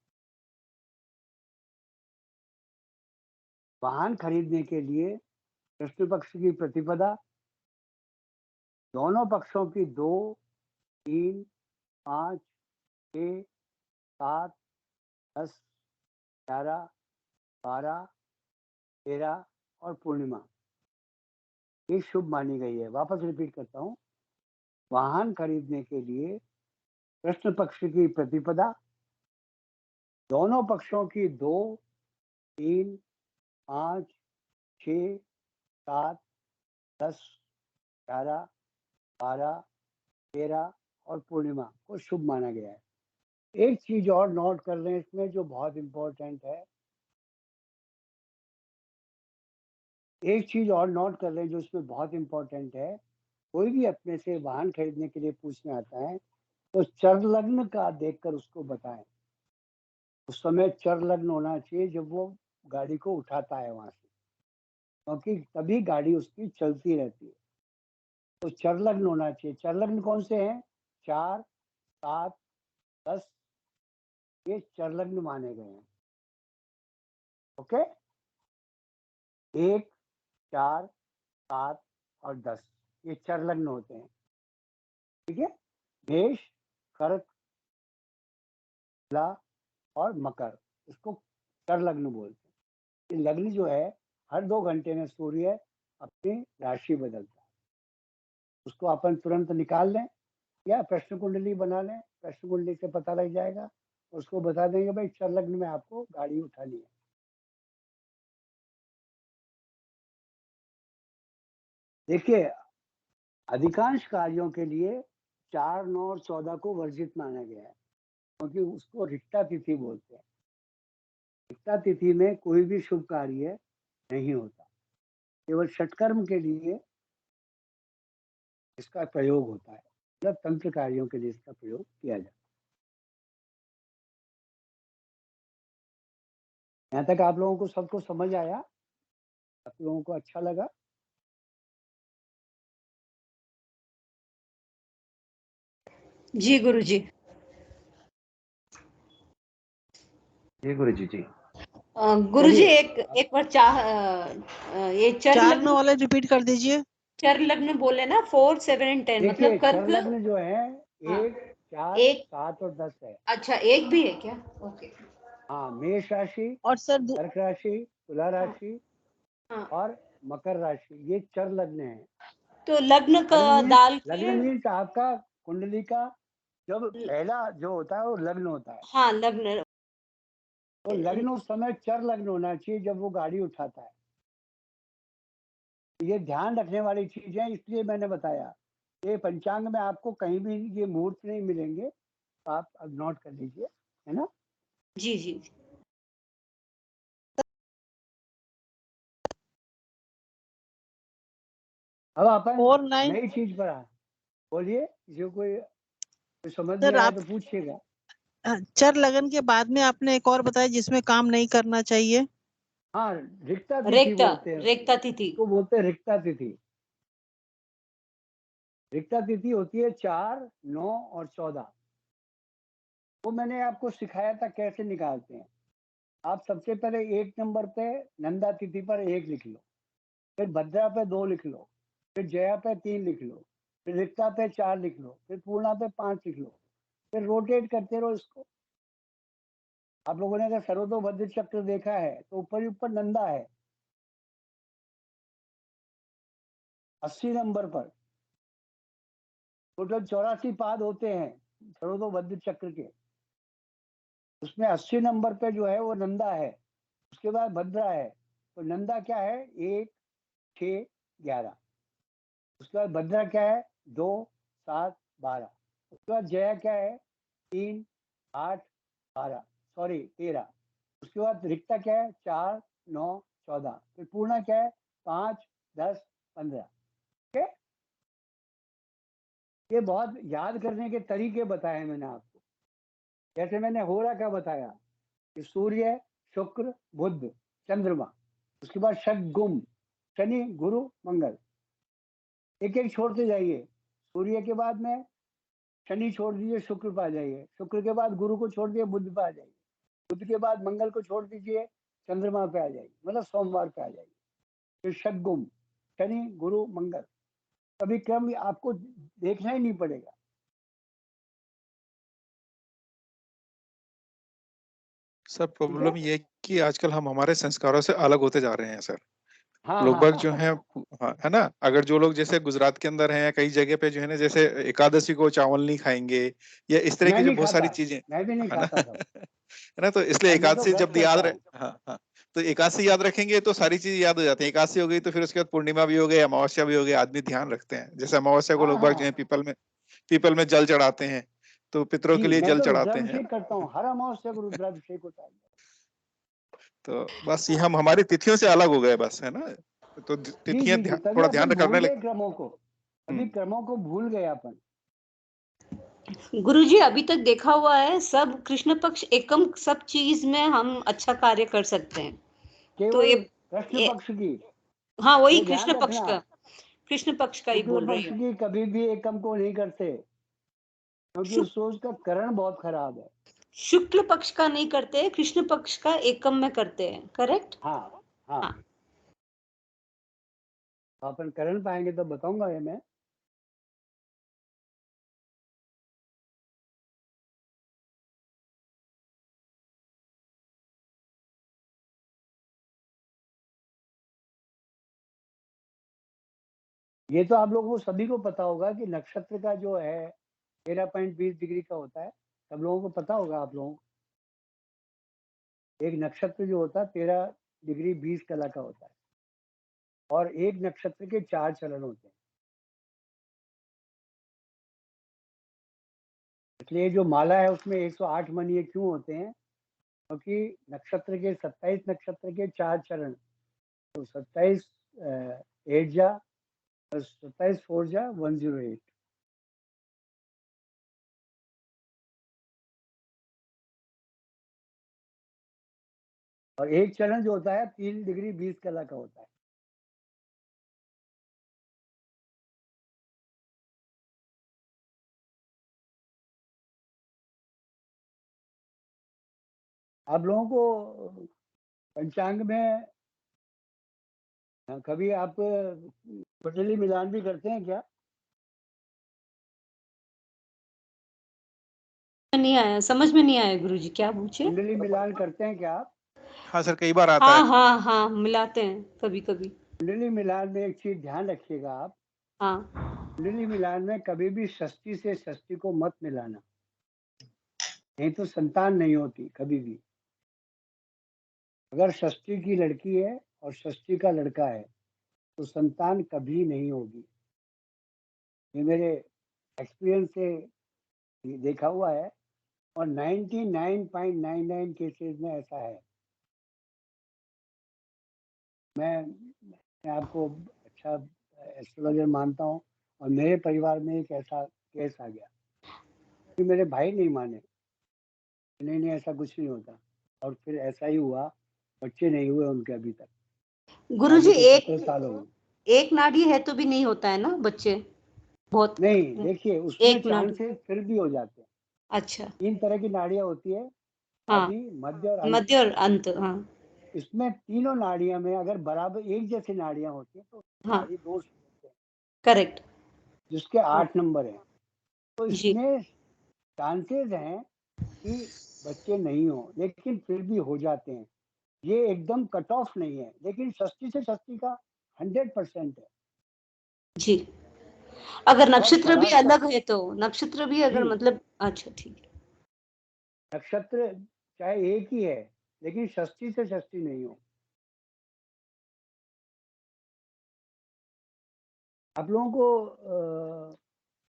वाहन खरीदने के लिए कृष्ण पक्ष की प्रतिपदा, दोनों पक्षों की 2, 3, 5, 6, 7, 10, 11, 12, 13 और पूर्णिमा ये शुभ मानी गई है। वापस रिपीट करता हूँ। वाहन खरीदने के लिए कृष्ण पक्ष की प्रतिपदा, दोनों पक्षों की 2, 3, 5, 6, 7, 10, 11, 12, 13 और पूर्णिमा को शुभ माना गया है। एक चीज और नोट कर लें इसमें जो बहुत इंपॉर्टेंट है, एक चीज और नोट कर लें जो इसमें बहुत इंपॉर्टेंट है। कोई भी अपने से वाहन खरीदने के लिए पूछने आता है तो चर लग्न का देखकर उसको बताएं। उस समय चर लग्न होना चाहिए जब वो गाड़ी को उठाता है वहां से, क्योंकि तभी गाड़ी उसकी चलती रहती है। तो चर लग्न होना चाहिए। चर लग्न कौन से हैं? 4, 7, 10 ये चर लग्न माने गए हैं। ओके, 1, 4, 7 और 10 ये चर लग्न होते हैं। ठीक है, मेष, कर्क, तुला और मकर, इसको कर लग्न बोलते हैं। ये लग्न जो है हर 2 घंटे में सूर्य अपनी राशि बदलता है। उसको अपन तुरंत निकाल लें या प्रश्न कुंडली बना लें, प्रश्न कुंडली से पता लग जाएगा। उसको बता देंगे भाई चर लग्न में आपको गाड़ी उठानी है। देखिए, अधिकांश कार्यों के लिए 4, 9 और 14 को वर्जित माना गया है, क्योंकि उसको रिक्ता तिथि बोलते हैं। रिक्ता तिथि में कोई भी शुभ कार्य नहीं होता, केवल षटकर्म के लिए इसका प्रयोग होता है, मतलब तंत्र कार्यों के लिए इसका प्रयोग किया जाता है। यहाँ तक आप लोगों को सबको समझ आया? आप लोगों को अच्छा लगा? जी गुरुजी। जी गुरुजी जी। गुरुजी चलिए, एक बार ये चर 4 लग्न, 9 वाले रिपीट कर दीजिए। चर लग्न बोले ना 4, 7 एंड 10, देखिए मतलब चर कर्क। लग्न जो है हाँ, 1, 4, एक, 7 और 10 है। अच्छा एक भी है क्या? ओके। हाँ, मेष राशि, और सर कर्क राशि, तुला हाँ राशि हाँ, और मकर राशि, ये चर लग्न है। तो लग्न का डाल लग्न के। मीन्स आपका कुंडली का जब पहला जो होता है वो लग्न होता है। हाँ लग्न। तो लग्न उस समय चर लग्न होना चाहिए जब वो गाड़ी उठाता है। ये ध्यान रखने वाली चीज है, इसलिए मैंने बताया। ये पंचांग में आपको कहीं भी ये मुहूर्त नहीं मिलेंगे, तो आप अब नोट कर लीजिए, है ना? जी जी। अब अपन 4 9 नई चीज पर आ बोलिए, जो कोई समझ नहीं सर आया आप तो पूछिएगा। चर लगन के बाद में आपने एक और बताया जिसमें काम नहीं करना चाहिए। हाँ, रिक्ता तिथि रेक्ता, बोलते हैं उसको। रेक्ता तिथि। उसको बोलते हैं रिक्ता तिथि। रिक्ता तिथि होती है 4, 9 और 14। वो मैंने आपको सिखाया था कैसे निकालते हैं। आप सबसे पहले 1 नंबर पे नंदा तिथि पर 1 लिख लो, फिर भद्रा पे 2 लिख लो, फिर जया पे 3 लिख लो, फिर रिक्ता पे 4 लिख लो, फिर पूर्णा पे 5 लिख लो, फिर रोटेट करते रहो इसको। आप लोगों ने अगर सर्वतोभद्र चक्र देखा है तो ऊपर ही ऊपर नंदा है 80 नंबर पर। टोटल 84 पाद होते हैं सर्वतोभद्र चक्र के, उसमें 80 नंबर पे जो है वो नंदा है। उसके बाद भद्रा है। तो नंदा क्या है? 1, 6, 11। उसके बाद भद्रा क्या है? 2, 7, 12। उसके बाद जया क्या है? 3, 8, 12, सॉरी 13। उसके बाद रिक्ता क्या है? 4, 9, 14। फिर पूर्णा क्या है? 5, 10, 15। ठीक है? ये बहुत याद करने के तरीके बताए मैंने आपको। जैसे मैंने होरा का बताया कि सूर्य, शुक्र, बुध, चंद्रमा। उसके बाद शक गुम, शनि, गुरु, मंगल। एक एक छोड़ते जाइए। सूर्य के बाद में शनि छोड़ दीजिए, शुक्र पे आ जाइए। शुक्र के बाद गुरु को छोड़ दिए, बुध पे आ जाइए। बुध के बाद मंगल को छोड़ दीजिए, चंद्रमा पे आ जाइए, मतलब सोमवार पे आ जाइए। फिर शक-गुम, शनि, गुरु, मंगल। कभी क्रम आपको देखना ही नहीं पड़ेगा। सर ठीक है? प्रॉब्लम ये है कि आजकल हम हमारे संस्कारों से अलग होते जा रहे हैं सर। हाँ लोग हाँ बाग हाँ जो हैं, हाँ, है ना, अगर जो लोग जैसे गुजरात के अंदर हैं या कई जगह पे जो है ना, जैसे एकादशी को चावल नहीं खाएंगे या इस तरह मैं की जो नहीं बहुत सारी खाता, चीजें, मैं भी नहीं है ना खाता था। है ना, तो इसलिए और मैं तो एकादशी व्रत जब याद करता रहे, हूँ। हाँ हाँ, तो एकादशी याद रखेंगे तो सारी चीज याद हो जाती है। एकादशी हो गई तो फिर उसके बाद पूर्णिमा भी हो गई, अमावस्या भी हो गई, आदमी ध्यान रखते हैं। जैसे अमावस्या को हाँ लोग बाग जो है हाँ पीपल में जल चढ़ाते हैं, तो पितरों के जी, लिए मैं जल तो चढ़ाते हैं। रुद्राभिषेक करता हूँ, हर अमावस्या को रुद्राभिषेक होता है। तो बस ये हम हमारी तिथियों से अलग हो गए बस, है ना, तो जी तिथियां जी जी, तभी थोड़ा ध्यान अपन भूल करने गए लगे। क्रमों को। अभी क्रमों को भूल गए अपन। गुरुजी अभी तक देखा हुआ है सब कृष्ण पक्ष एकम, सब चीज में हम अच्छा कार्य कर सकते हैं। तो केवल कृष्ण ये पक्ष की, हाँ वही ये ध्यान कृष्ण पक्ष रखना। का, कृष्ण पक्ष का ही शुक्ल बोल रही पक्ष हूँ। की कभी भी एकम को नहीं करते, क्योंकि शुक, उससे उसका करण बहुत खराब है। शुक्ल पक्ष का नहीं करते, कृष्ण पक्ष का एकम में करते हैं, करेक्ट? हाँ हाँ, हाँ। तो अपन करण पाएंगे तो बताऊंगा ये मैं। ये तो आप लोगों को सभी को पता होगा कि नक्षत्र का जो है 13.20 डिग्री का होता है, सब लोगों को पता होगा। आप लोगों को एक नक्षत्र जो होता है 13 डिग्री 20 कला का होता है, और एक नक्षत्र के 4 चरण होते हैं। इसलिए जो माला है उसमें 108 मणि क्यों होते हैं? क्योंकि नक्षत्र के 27 नक्षत्र के 4 चरण, तो 27 8 जा 27 4 जा 108। और एक चरण जो होता है 3 डिग्री 20 कला का होता है। आप लोगों को पंचांग में कभी आप कुंडली मिलान भी करते हैं क्या? नहीं आया, समझ में नहीं आया गुरुजी, क्या पूछे? कुंडली मिलान करते हैं क्या आप? हाँ सर, कई बार आता हाँ है। हाँ हाँ, मिलाते हैं कभी कभी। कुंडली मिलान में एक चीज ध्यान रखिएगा आप, हाँ कुंडली मिलान में कभी भी षष्ठी से षष्ठी को मत मिलाना, नहीं तो संतान नहीं होती कभी भी। अगर षष्ठी की लड़की है और षष्ठी का लड़का है तो संतान कभी नहीं होगी। ये मेरे एक्सपीरियंस से देखा हुआ है, और 99.99 केसेस में ऐसा है। मैं आपको अच्छा एस्ट्रोलॉजर मानता हूँ, और मेरे परिवार में एक ऐसा केस आ गया कि मेरे भाई नहीं माने, नहीं नहीं ऐसा कुछ नहीं होता, और फिर ऐसा ही हुआ। बच्चे नहीं हुए उनके अभी तक, गुरुजी, शादी को 17 साल हो गए। एक नाड़ी है तो भी नहीं होता है ना बच्चे? बहुत नहीं, देखिए उसमें एक नाड़ी। चांसेस फिर भी हो जाते हैं। अच्छा। 3 तरह की नाड़ियां होती है, हाँ, आदि, मध्य और अंत। मध्य और अंत। हाँ इसमें तीनों नाड़ियां में अगर बराबर एक जैसी नाड़ियां होती हैं तो हाँ, नाड़ी दोष होते हैं, करेक्ट। जिसके हाँ 8 नंबर हैं। तो जी। इसमें चांसेस हैं कि बच्चे नहीं हो, लेकिन फिर भी हो जाते हैं। ये एकदम कट ऑफ नहीं है, लेकिन षष्ठी से षष्ठी का 100% है। जी, अगर और नक्षत्र भी पराग का अलग है तो, नक्षत्र भी अगर जी, मतलब, अच्छा ठीक है। नक्षत्र चाहे एक ही है, लेकिन षष्ठी से षष्ठी नहीं हो। आप लोगों को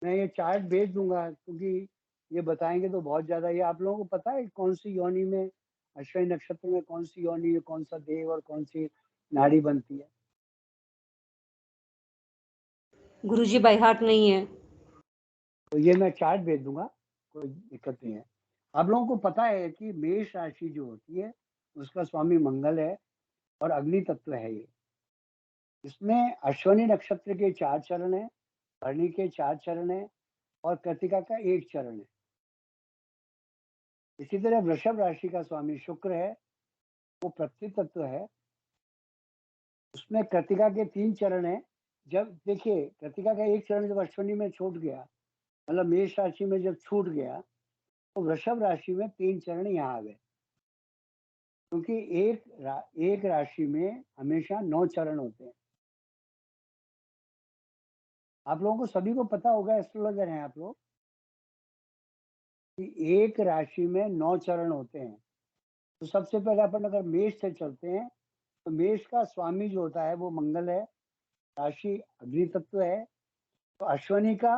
मैं ये चार्ट भेज दूंगा, क्योंकि ये बताएंगे तो बहुत ज्यादा। ये आप लोगों को पता है कौन सी योनि में, अश्विनी नक्षत्र में कौन सी योनि है, कौन सा देव और कौन सी नाड़ी बनती है? गुरुजी बाय हार्ट नहीं है। तो ये मैं चार्ट भेज दूंगा, कोई दिक्कत नहीं है। आप लोगों को पता है कि मेष राशि जो होती है उसका स्वामी मंगल है, और अग्नि तत्व है ये। इसमें अश्विनी नक्षत्र के 4 चरण है, भरणी के 4 चरण है, और कृतिका का 1 चरण है। इसी तरह वृषभ राशि का स्वामी शुक्र है, वो पृथ्वी तत्व है। उसमें कृतिका के 3 चरण है। जब देखिए कृतिका का 1 चरण जब अश्विनी में छूट गया, मतलब मेष राशि में जब छूट गया, तो वृषभ राशि में 3 चरण यहाँ आ गए। क्योंकि एक राशि में हमेशा 9 चरण होते हैं। आप लोगों को सभी को पता होगा, एस्ट्रोलॉजर हैं आप लोग, कि एक राशि में 9 चरण होते हैं। तो सबसे पहले अपन अगर मेष से चलते हैं, तो मेष का स्वामी जो होता है वो मंगल है, राशि अग्नि तत्व है। तो अश्विनी का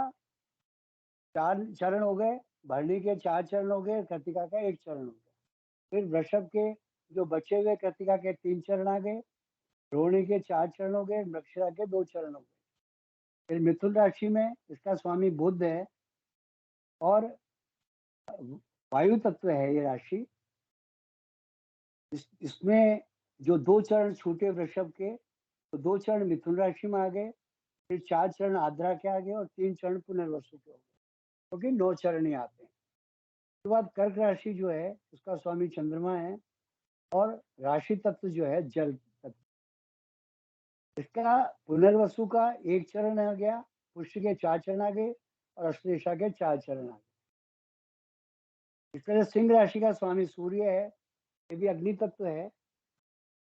4 चरण हो गए, भरणी के 4 चरण हो गए, कृतिका का 1 चरण हो गया। फिर वृषभ के जो बचे हुए कृतिका के 3 चरण आ गए, रोहिणी के 4 चरण हो गए, मृगशिरा के 2 चरण हो गए। फिर मिथुन राशि में इसका स्वामी बुध है, और वायु तत्व है ये राशि। इसमें जो 2 चरण छूटे वृषभ के, तो 2 चरण मिथुन राशि में आ गए, फिर 4 चरण आद्रा के आ गए, और 3 चरण पुनर्वसु के हो गए, क्योंकि 9 चरण ही आते हैं। उसके बाद कर्क राशि जो है उसका स्वामी चंद्रमा है, और राशि तत्व जो है जल तत्व। इसका पुनर्वसु का 1 चरण आ गया, पुष्य के 4 चरण आ गए, और अश्लेषा के 4 चरण आ गए। इस तरह सिंह राशि का स्वामी सूर्य है, ये भी अग्नि तत्व है।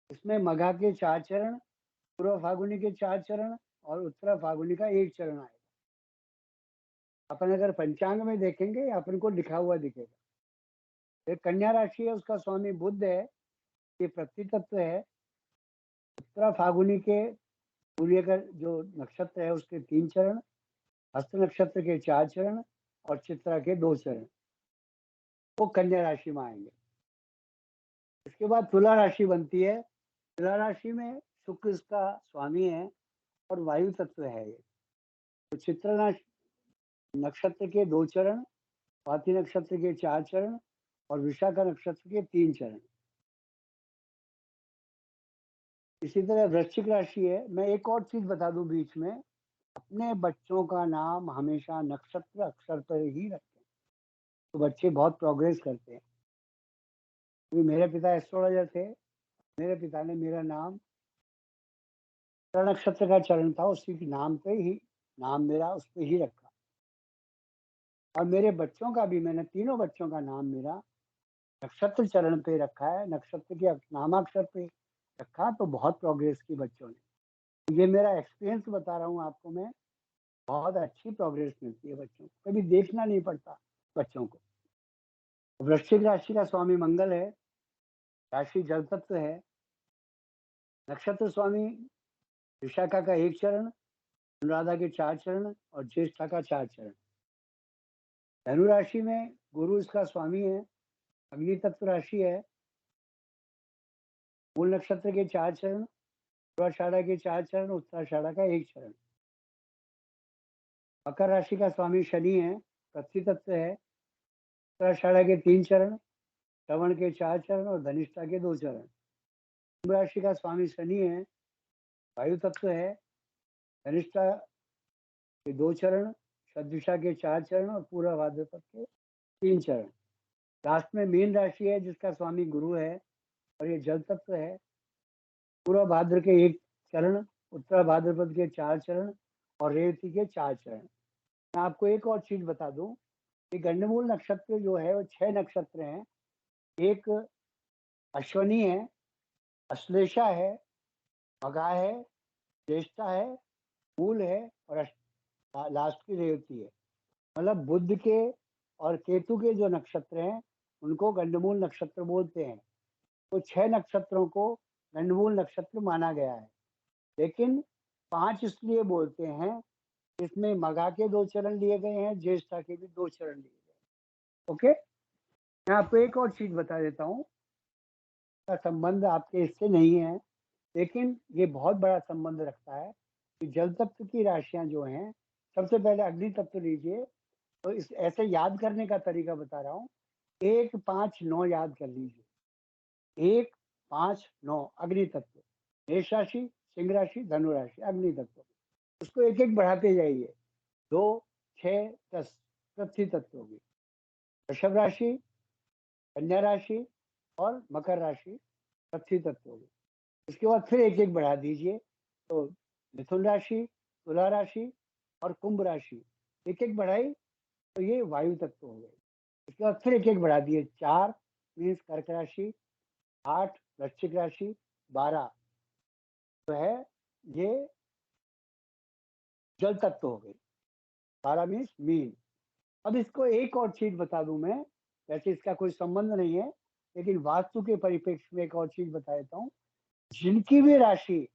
इसमें मघा के 4 चरण, पूर्व फागुनी के 4 चरण, और उत्तरा फाल्गुनी का एक चरण आएगा। अपन अगर पंचांग में देखेंगे अपन को लिखा हुआ दिखेगा। एक कन्या राशि है, उसका स्वामी बुध है, ये पृथ्वी तत्व है। उत्तरा फाल्गुनी के सूर्य का जो नक्षत्र है उसके 3 चरण, हस्त नक्षत्र के 4 चरण और चित्रा के 2 चरण, वो कन्या राशि में आएंगे। इसके बाद तुला राशि बनती है। तुला राशि में शुक्र इसका स्वामी है और वायु तत्व है ये। तो चित्रा नक्षत्र के 2 चरण, स्वाति नक्षत्र के 4 चरण और विशाखा नक्षत्र के 3 चरण। इसी तरह वृश्चिक राशि है। मैं एक और चीज बता दूं बीच में, अपने बच्चों का नाम हमेशा नक्षत्र अक्षर पर ही रखें, तो बच्चे बहुत प्रोग्रेस करते हैं। क्योंकि मेरे पिता एस्ट्रोलॉजर थे, मेरे पिता ने मेरा नाम नक्षत्र का चरण था, उसी के नाम पे ही नाम मेरा उस पे ही रखा। और मेरे बच्चों का भी, मैंने तीनों बच्चों का नाम मेरा नक्षत्र चरण पे रखा है, नक्षत्र के नामाक्षर पे रखा, तो बहुत प्रोग्रेस की बच्चों ने। ये मेरा एक्सपीरियंस बता रहा हूँ आपको मैं, बहुत अच्छी प्रोग्रेस मिलती है बच्चों को, कभी देखना नहीं पड़ता बच्चों को। वृश्चिक राशि का स्वामी मंगल है, राशि जल तत्व है, नक्षत्र स्वामी विशाखा का 1 चरण, अनुराधा के 4 चरण और ज्येष्ठा का 4 चरण। धनु राशि में गुरु इसका स्वामी है, अग्नि तत्व राशि है, मूल नक्षत्र के 4 चरण, पूर्वाषाढ़ा के 4 चरण, उत्तराषाढ़ा का 1 चरण। मकर राशि का स्वामी शनि है, पृथ्वी तत्व है, उत्तराषाढ़ा के 3 चरण, श्रवण के 4 चरण और धनिष्ठा के 2 चरण। कुंभ राशि का स्वामी शनि है, वायु तत्व है, धनिष्ठा के 2 चरण, शतभिषा के 4 चरण और पूरा भाद्रपद के 3 चरण। लास्ट में मीन राशि है जिसका स्वामी गुरु है और ये जल तत्व है, पूरा भाद्र के 1 चरण, उत्तरा भाद्रपद के 4 चरण और रेवती के 4 चरण। मैं आपको एक और चीज बता दूं कि गंडमूल नक्षत्र जो है वो 6 नक्षत्र हैं। एक अश्वनी है, अश्लेषा है, मघा है, ज्येष्ठा है, मूल है और लास्ट की रेवती है। मतलब बुध के और केतु के जो नक्षत्र हैं उनको गंडमूल नक्षत्र बोलते हैं। तो 6 नक्षत्रों को गंडमूल नक्षत्र माना गया है, लेकिन 5 इसलिए बोलते हैं, इसमें मघा के 2 चरण लिए गए हैं, ज्येष्ठा के भी 2 चरण लिए गए। ओके, मैं आपको एक और चीज बता देता हूँ, का संबंध आपके इससे नहीं है, लेकिन ये बहुत बड़ा संबंध रखता है कि जल तत्व की राशियां जो हैं, सबसे पहले अग्नि तत्व लीजिए। तो इस ऐसे याद करने का तरीका बता रहा हूँ, 1, 5, 9 याद कर लीजिए। 1, 5, 9 अग्नि तत्व, मेष राशि, सिंह राशि, धनु राशि, अग्नि तत्व। उसको एक एक बढ़ाते जाइए, 2, 6, 10 पृथ्वी तत्व होगी। वृषभ राशि, कन्या राशि और मकर राशि पृथ्वी तत्व होगी। इसके बाद फिर एक एक बढ़ा दीजिए, तो मिथुन राशि, तुला राशि और कुंभ राशि एक एक बढ़ाई तो ये वायु तत्व हो गए। इसके बाद फिर एक एक बढ़ा दिए, 4 मीन्स कर्क राशि, 8 वृश्चिक राशि, 12 तो है ये जल तत्व हो गई, 12 मीन्स मीन। अब इसको एक और चीज बता दूं मैं, वैसे इसका कोई संबंध नहीं है, लेकिन वास्तु के परिप्रेक्ष्य में एक और चीज बता देता हूँ। जिनकी भी राशि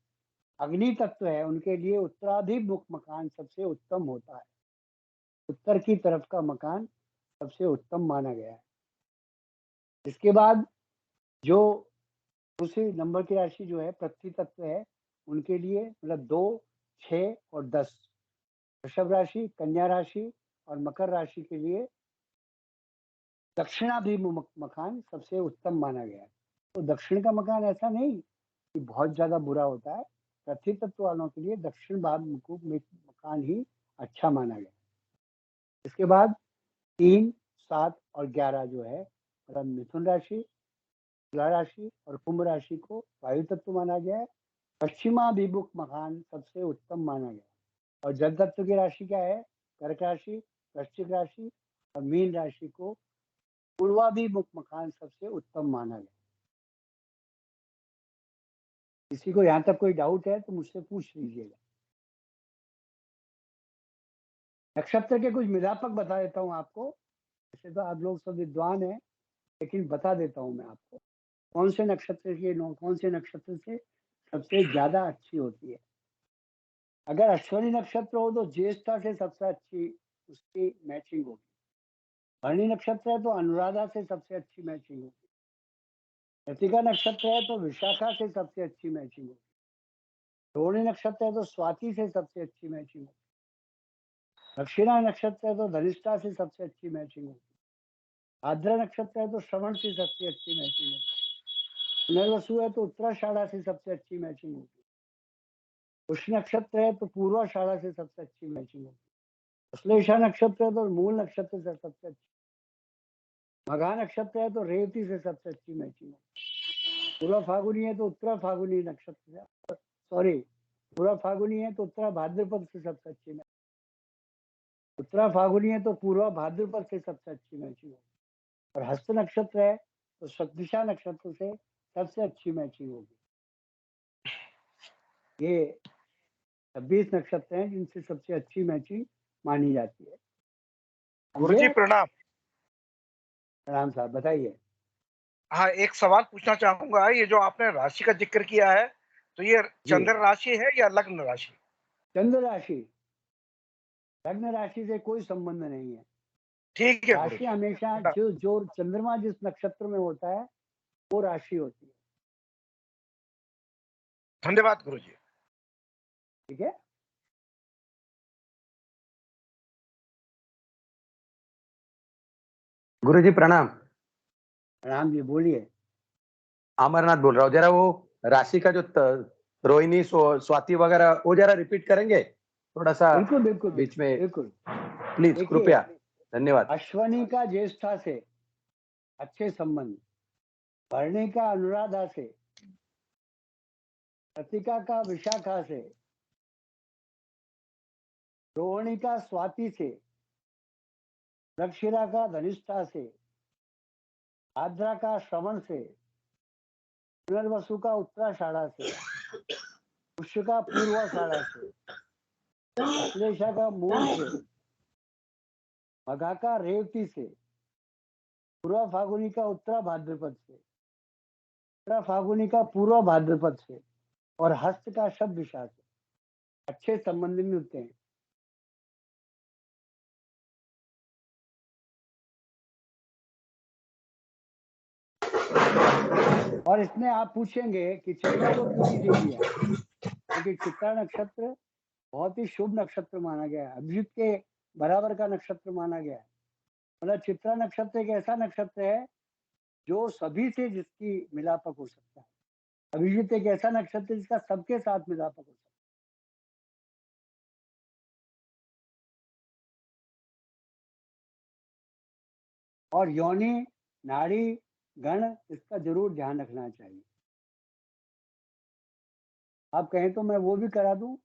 अग्नि तत्व है उनके लिए उत्तराभिमुख मकान सबसे उत्तम होता है, उत्तर की तरफ का मकान सबसे उत्तम माना गया है। इसके बाद जो दूसरी नंबर की राशि जो है पृथ्वी तत्व है, उनके लिए मतलब 2, 6 और 10, वृषभ राशि, कन्या राशि और मकर राशि के लिए दक्षिणाभिमुख मकान सबसे उत्तम माना गया है। तो दक्षिण का मकान ऐसा नहीं कि बहुत ज्यादा बुरा होता है, पृथ्वी तत्व वालों के लिए दक्षिण भाग मकान ही अच्छा माना गया। इसके बाद 3, 7 और 11 जो है, मतलब मिथुन राशि, तुला राशि और कुंभ राशि को वायु तत्व माना गया है, पश्चिमाभिमुख मकान सबसे उत्तम माना गया। और जल तत्व की राशि क्या है, कर्क राशि, वृश्चिक राशि और मीन राशि को पूर्वाभिमुख मकान सबसे उत्तम माना गया। किसी को यहाँ तक कोई डाउट है तो मुझसे पूछ लीजिएगा। नक्षत्र के कुछ मिलापक बता देता हूँ आपको। वैसे तो आप लोग सब विद्वान हैं, लेकिन बता देता हूँ मैं आपको कौन से नक्षत्र से सबसे ज्यादा अच्छी होती है। अगर अश्विनी नक्षत्र हो तो ज्येष्ठा से सबसे अच्छी उसकी मैचिंग होगी। भरणी नक्षत्र है तो अनुराधा से सबसे अच्छी मैचिंग होगी। कृतिका नक्षत्र है तो विशाखा से सबसे अच्छी मैचिंग होगी। रोहिणी नक्षत्र है तो स्वाति से सबसे अच्छी मैचिंग होगी। दक्षिणा नक्षत्र है तो धनिष्ठा से सबसे अच्छी मैचिंग होगी। आद्रा नक्षत्र है तो श्रवण से सबसे अच्छी मैचिंग होगी। पुनर्वसु है तो उत्तराषाढ़ा से सबसे अच्छी मैचिंग होगी। पुष्य नक्षत्र है तो पूर्वाषाढ़ा से सबसे अच्छी मैचिंग होगी। श्लेषा नक्षत्र है तो मूल नक्षत्र से सबसे अच्छी। मघा नक्षत्र है तो रेवती से सबसे अच्छी मैचिंग होगी। पूर्व फागुनी है तो उत्तरा फागुनी नक्षत्र से, सॉरी, पूर्व फागुनी है तो उत्तरा भाद्रपद से सबसे अच्छी मैचिंग। उत्तरा फागुनी है तो पूर्व भाद्रपद से सबसे अच्छी मैचिंग होगी। और हस्त नक्षत्र है तो शतदिशा नक्षत्र से सबसे अच्छी मैचिंग होगी। ये 26 नक्षत्र हैं जिनसे सबसे अच्छी मैचिंग मानी जाती है। गुरुजी प्रणाम। राम साहब बताइए। हाँ, एक सवाल पूछना चाहूंगा। ये जो आपने राशि का जिक्र किया है, तो ये चंद्र राशि है या लग्न राशि? चंद्र राशि, लग्न राशि से कोई संबंध नहीं है। ठीक है राशि गुरुजी। हमेशा जो चंद्रमा जिस नक्षत्र में होता है वो राशि होती है। धन्यवाद गुरुजी। ठीक है। गुरुजी प्रणाम। राम जी बोलिए। अमरनाथ बोल रहा हूँ। जरा वो राशि का जो रोहिणी स्वाति वगैरह वो जरा रिपीट करेंगे थोड़ा सा बिल्कुल बिल्कुल बीच में, बिल्कुल। प्लीज देखिए, कृपया। धन्यवाद। अश्वनी का ज्येष्ठा से अच्छे संबंध, भरणी का अनुराधा से, कृतिका का विशाखा से, रोहिणी का स्वाति से, दक्षिणा का धनिष्ठा से, आद्रा का श्रवण से, पुनर्वसु का उत्तराषाढ़ा से, पुष्य का पूर्वाषाढ़ा से, अश्लेषा का मूल से, मघा का रेवती से, पूर्व फागुनी का उत्तरा भाद्रपद से, उत्तरा फागुनी का पूर्व भाद्रपद से, और हस्त का शब्द दिशा से अच्छे संबंध मिलते हैं। और इसमें आप पूछेंगे कि चित्रा को क्यों नहीं दे दिया, क्योंकि चित्रा नक्षत्र बहुत ही शुभ नक्षत्र माना गया है, अभिजित के बराबर का नक्षत्र माना गया है। मतलब चित्रा नक्षत्र एक ऐसा नक्षत्र है जो सभी से जिसकी मिलापक हो सकता है। अभिजित एक ऐसा नक्षत्र जिसका सबके साथ मिलापक हो सकता है। और योनि, नाड़ी, गण, इसका जरूर ध्यान रखना चाहिए। आप कहें तो मैं वो भी करा दूं।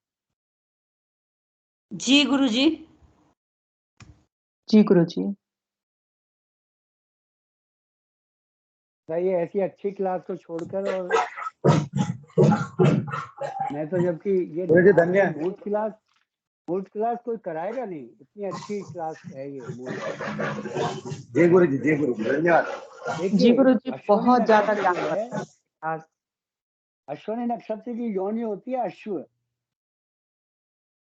जी गुरुजी। जी गुरुजी। ये ऐसी अच्छी क्लास को छोड़कर, और मैं तो जबकि ये धन्यवाद। मूर्त क्लास कोई कराएगा नहीं, इतनी अच्छी क्लास है ये मूर्त क्लास। जय गुरु जी, जय गुरु जी, धन्यवाद। जी देखिए, गुरुजी, अश्विनी बहुत ज्यादा नक्षत्र ज्ञान जो है, आज। अश्विनी नक्षत्र की योनि होती है अश्व,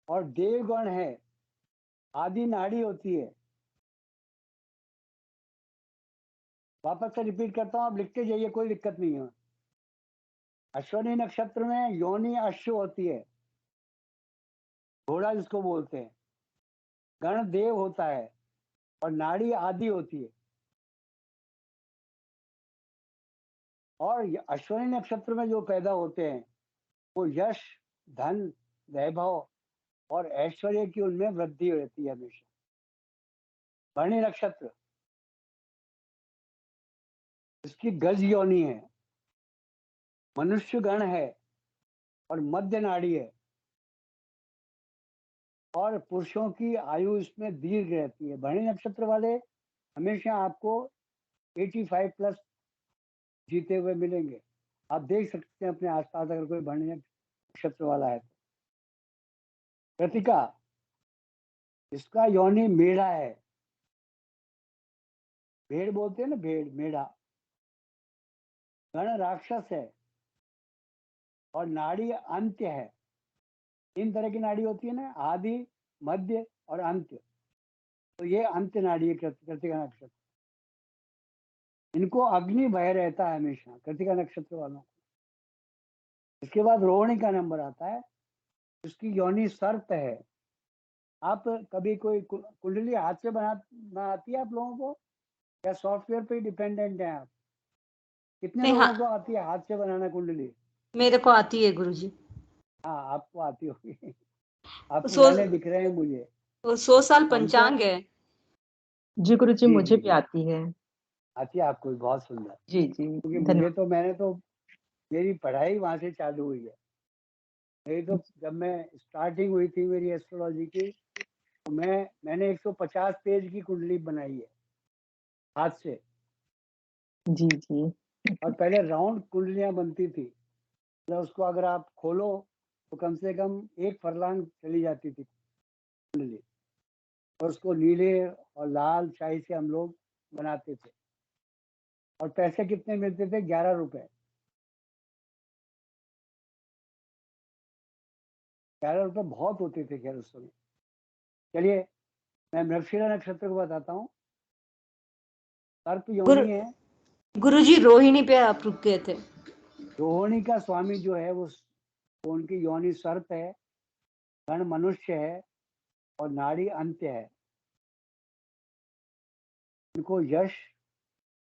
और देवगण है, आदि नाड़ी होती है। वापस से रिपीट करता हूं, आप लिखते जाइए, कोई दिक्कत नहीं है। अश्विनी नक्षत्र में योनि अश्व होती है, घोड़ा जिसको बोलते हैं, गण देव होता है, और नाड़ी आदि होती है। और अश्विनी नक्षत्र में जो पैदा होते हैं वो यश, धन, वैभव और ऐश्वर्य की उनमें वृद्धि रहती है हमेशा। भरणी नक्षत्र, इसकी गज योनि है, मनुष्य गण है, और मध्य नाड़ी है, और पुरुषों की आयु इसमें दीर्घ रहती है। भरणी नक्षत्र वाले हमेशा आपको 85 प्लस जीते हुए मिलेंगे। आप देख सकते हैं अपने आसपास अगर कोई भरणी नक्षत्र वाला है। कृतिका, इसका योनि मेढ़ा है। भेड़ बोलते हैं ना, भेड़, मेढ़ा। गण राक्षस है और नाड़ी अंत्य है। 3 तरह की नाड़ी होती है ना, आदि, मध्य और अंत्य। तो ये अंत्य नाड़ी है कृतिका नक्षत्र। इनको अग्नि भय रहता है हमेशा, कृतिका नक्षत्र वालों को। इसके बाद रोहिणी का नंबर आता है, उसकी योनि सर्प है। आप कभी कोई कुंडली हाथ से बना आती है आप लोगों को, या सॉफ्टवेयर पे डिपेंडेंट हैं आप? कितने नहीं, लोगों हाँ, को आती है हाथ से बनाना कुंडली? मेरे को आती है गुरुजी। हाँ, आपको आती होगी। आप 100 पुराने दिख रहे हैं मुझे। 100 साल हमको पंचांग है। जी गुरुजी, जी मुझे जी भी जी आती है। आती है आपको भी, बहुत सुंदर। जी जी, क्योंकि धन्यवाद। मैंने तो मेरी पढ़ाई वहां से चालू हुई है। मेरी तो जब मैं स्टार्टिंग हुई थी मेरी एस्ट्रोलॉजी की, तो मैंने 150 पेज की कुंडली बनाई है हाथ से। जी जी। और पहले राउंड कुंडलियां बनती थी, मतलब उसको अगर आप खोलो तो कम से कम 1 फरलांग चली जाती थी कुंडली। और उसको नीले और लाल शाही से हम लोग बनाते थे। और पैसे कितने मिलते थे? 11 रुपए। 11 रुपए बहुत होते थे खैर उस समय। चलिए, मैं मृगशिरा नक्षत्र को बताता हूँ। सर्प गुरु योनि है। गुरुजी, रोहिणी पे आप रुक गए थे। रोहिणी का स्वामी जो है वो उनकी योनि सर्प है, गण मनुष्य है और नाड़ी अंत्य है। इनको यश,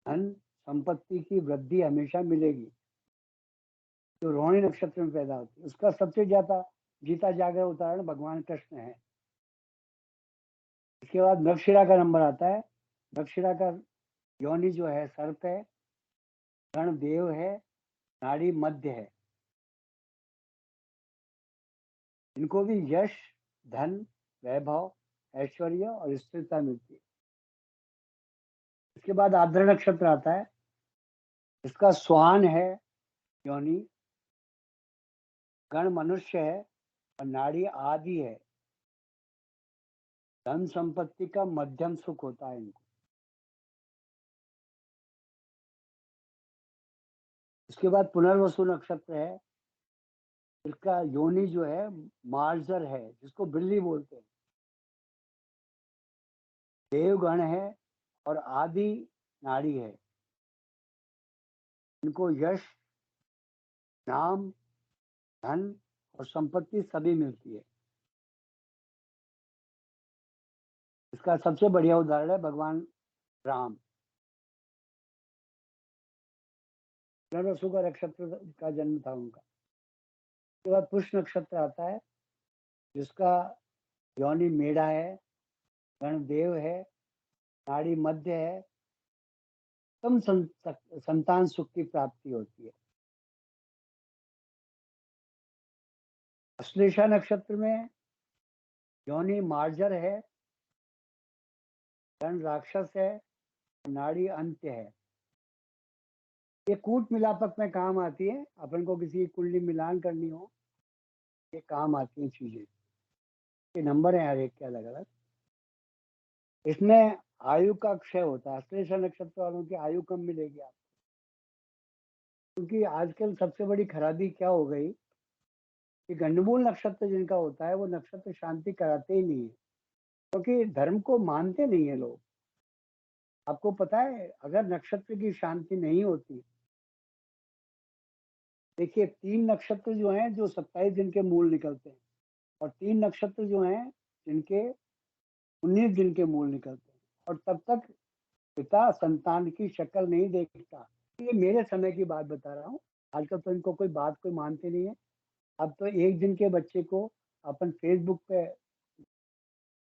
धन, संपत्ति की वृद्धि हमेशा मिलेगी। जो रोहिणी नक्षत्र में पैदा होती है, उसका सबसे ज्यादा जीता जागृत उदाहरण भगवान कृष्ण है। इसके बाद मृगशिरा का नंबर आता है। मृगशिरा का योनि जो है सर्प है, गण देव है, नाड़ी मध्य है। इनको भी यश, धन, वैभव, ऐश्वर्य और स्थिरता मिलती है। इसके बाद आर्द्र नक्षत्र आता है। इसका स्वान है योनि, गण मनुष्य है और नाड़ी आदि है। धन संपत्ति का मध्यम सुख होता है इनको। इसके बाद पुनर्वसु नक्षत्र है। इसका योनि जो है मार्जर है, जिसको बिल्ली बोलते हैं। देवगण है और आदि नाड़ी है। इनको यश, नाम, धन और संपत्ति सभी मिलती है। इसका सबसे बढ़िया उदाहरण है भगवान राम। पुनर्वसु का नक्षत्र का जन्म था उनका। उसके बाद पुष्य नक्षत्र आता है, जिसका योनि मेढ़ा है, गण देव है, नाड़ी मध्य है। उत्तम संतान सुख की प्राप्ति होती है। अश्लेषा नक्षत्र में योनि मार्जर है, गण राक्षस है, नाड़ी अंत्य है। ये कूट मिलापक में काम आती है। अपन को किसी कुंडली मिलान करनी हो, ये काम आती है चीजें। ये नंबर है हर एक के अलग अलग। इसमें आयु का क्षय होता है। अश्लेषा नक्षत्र वालों की आयु कम मिलेगी आपको, क्योंकि आजकल सबसे बड़ी खराबी क्या हो गई कि गंडमूल नक्षत्र जिनका होता है वो नक्षत्र शांति कराते ही नहीं है, क्योंकि धर्म को मानते नहीं है लोग। आपको पता है, अगर नक्षत्र की शांति नहीं होती, देखिए 3 नक्षत्र जो हैं जो 27 दिन के मूल निकलते हैं, और 3 नक्षत्र जो हैं जिनके 19 दिन के मूल निकलते हैं, और तब तक पिता संतान की शक्ल नहीं देखता। ये मेरे समय की बात बता रहा हूँ। आजकल तो इनको कोई बात कोई मानते नहीं है। अब तो 1 दिन के बच्चे को अपन फेसबुक पे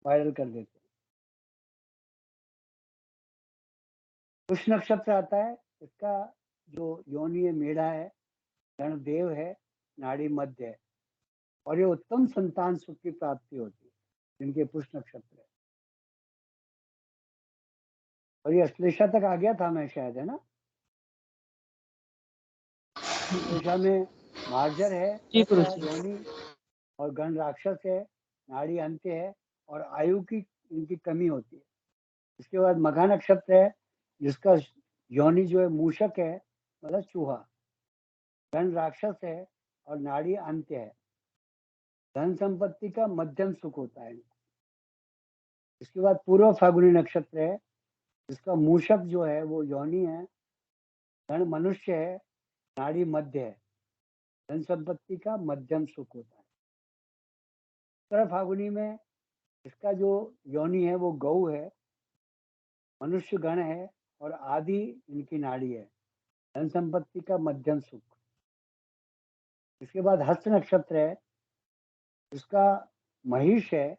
वायरल कर देते हैं। पुष नक्षत्र आता है। इसका जो योनि है मेढ़ा है, गण देव है, नाड़ी मध्य है। और ये उत्तम संतान सुख की प्राप्ति होती है जिनके पुष नक्षत्र है। और ये अश्लेषा तक आ गया था मैं शायद, है ना? अश्लेषा में मार्जर है जी इसका गुरुजी। योनि, और गण राक्षस है, नाड़ी अंत्य है, और आयु की इनकी कमी होती है। इसके बाद मघा नक्षत्र है जिसका योनि जो है मूषक है, मतलब चूहा। धन राक्षस है और नाड़ी अंत्य है। धन संपत्ति का मध्यम सुख होता है। इसके बाद पूर्व फाल्गुनी नक्षत्र है जिसका मूषक जो है वो योनि है। धन मनुष्य है, नाड़ी मध्य है। धन संपत्ति का मध्यम सुख होता है। उत्तर फाल्गुनी में इसका जो योनि है वो गौ है, मनुष्य गण है और आदि इनकी नाड़ी है। धन संपत्ति का मध्यम सुख। इसके बाद हस्त नक्षत्र है जिसका महिष है,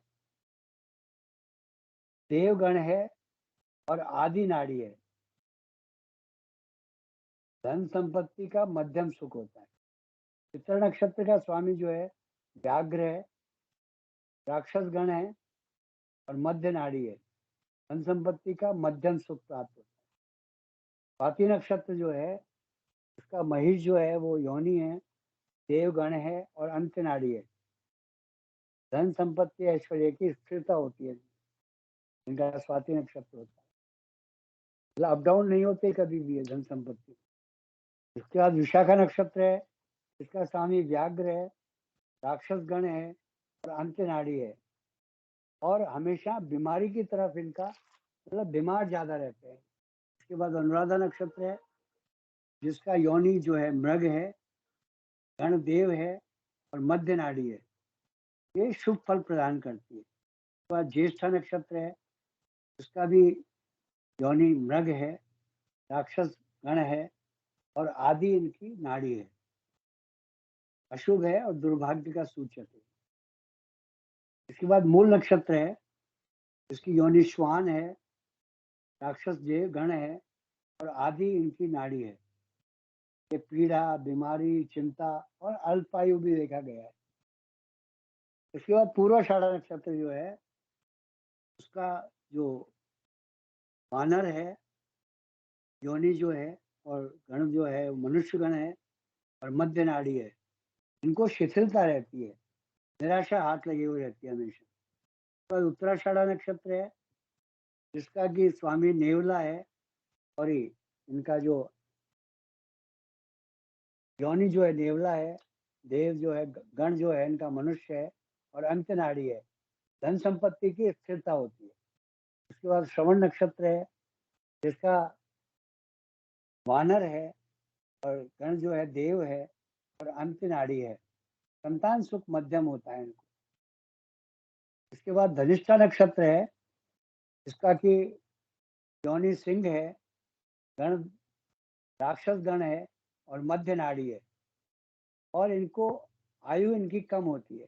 देवगण है और आदि नाड़ी है। धन संपत्ति का मध्यम सुख होता है। चित्र नक्षत्र का स्वामी जो है व्याघ्र है, राक्षस गण है और मध्य नाड़ी है। धन संपत्ति का मध्यम सुख प्राप्त होता है। स्वाति नक्षत्र जो है इसका महिष जो है वो योनि है, देवगण है और अंत नाड़ी है। धन संपत्ति ऐश्वर्य की स्थिरता होती है। इनका स्वाति नक्षत्र होता है, मतलब अप डाउन नहीं होते कभी भी है धन संपत्ति। इसके बाद विशाखा नक्षत्र है, इसका स्वामी व्याघ्र है, राक्षस गण है और अंत नाड़ी है और हमेशा बीमारी की तरफ इनका, मतलब बीमार ज्यादा रहते हैं। इसके बाद अनुराधा नक्षत्र है जिसका योनि जो है मृग है, गण देव है और मध्य नाड़ी है। ये शुभ फल प्रदान करती है। इसके बाद ज्येष्ठा नक्षत्र है जिसका भी योनि मृग है, राक्षस गण है और आदि इनकी नाड़ी है। अशुभ है और दुर्भाग्य का सूचक है। इसके बाद मूल नक्षत्र है जिसकी योनि श्वान है, राक्षस देव गण है और आदि इनकी नाड़ी है। ये पीड़ा, बीमारी, चिंता और अल्पायु भी देखा गया है। इसके बाद पूर्वाषाढ़ा नक्षत्र जो है उसका जो वानर है, योनि जो है और गण जो है मनुष्य गण है और मध्य नाड़ी है। इनको शिथिलता रहती है, निराशा हाथ लगी हुई रहती है हमेशा। तो उत्तराषाढ़ा नक्षत्र है जिसका कि स्वामी नेवला है और इनका जो योनि जो है नेवला है, देव जो है गण जो है इनका मनुष्य है और अंत नाड़ी है। धन संपत्ति की स्थिरता होती है। उसके बाद श्रवण नक्षत्र है जिसका वानर है और गण जो है देव है और अंत नाड़ी है। संतान सुख मध्यम होता है इनको। इसके बाद धनिष्ठा नक्षत्र है जिसका कि योनि सिंह है, गण राक्षस गण है और मध्य नाड़ी है और इनको आयु इनकी कम होती है।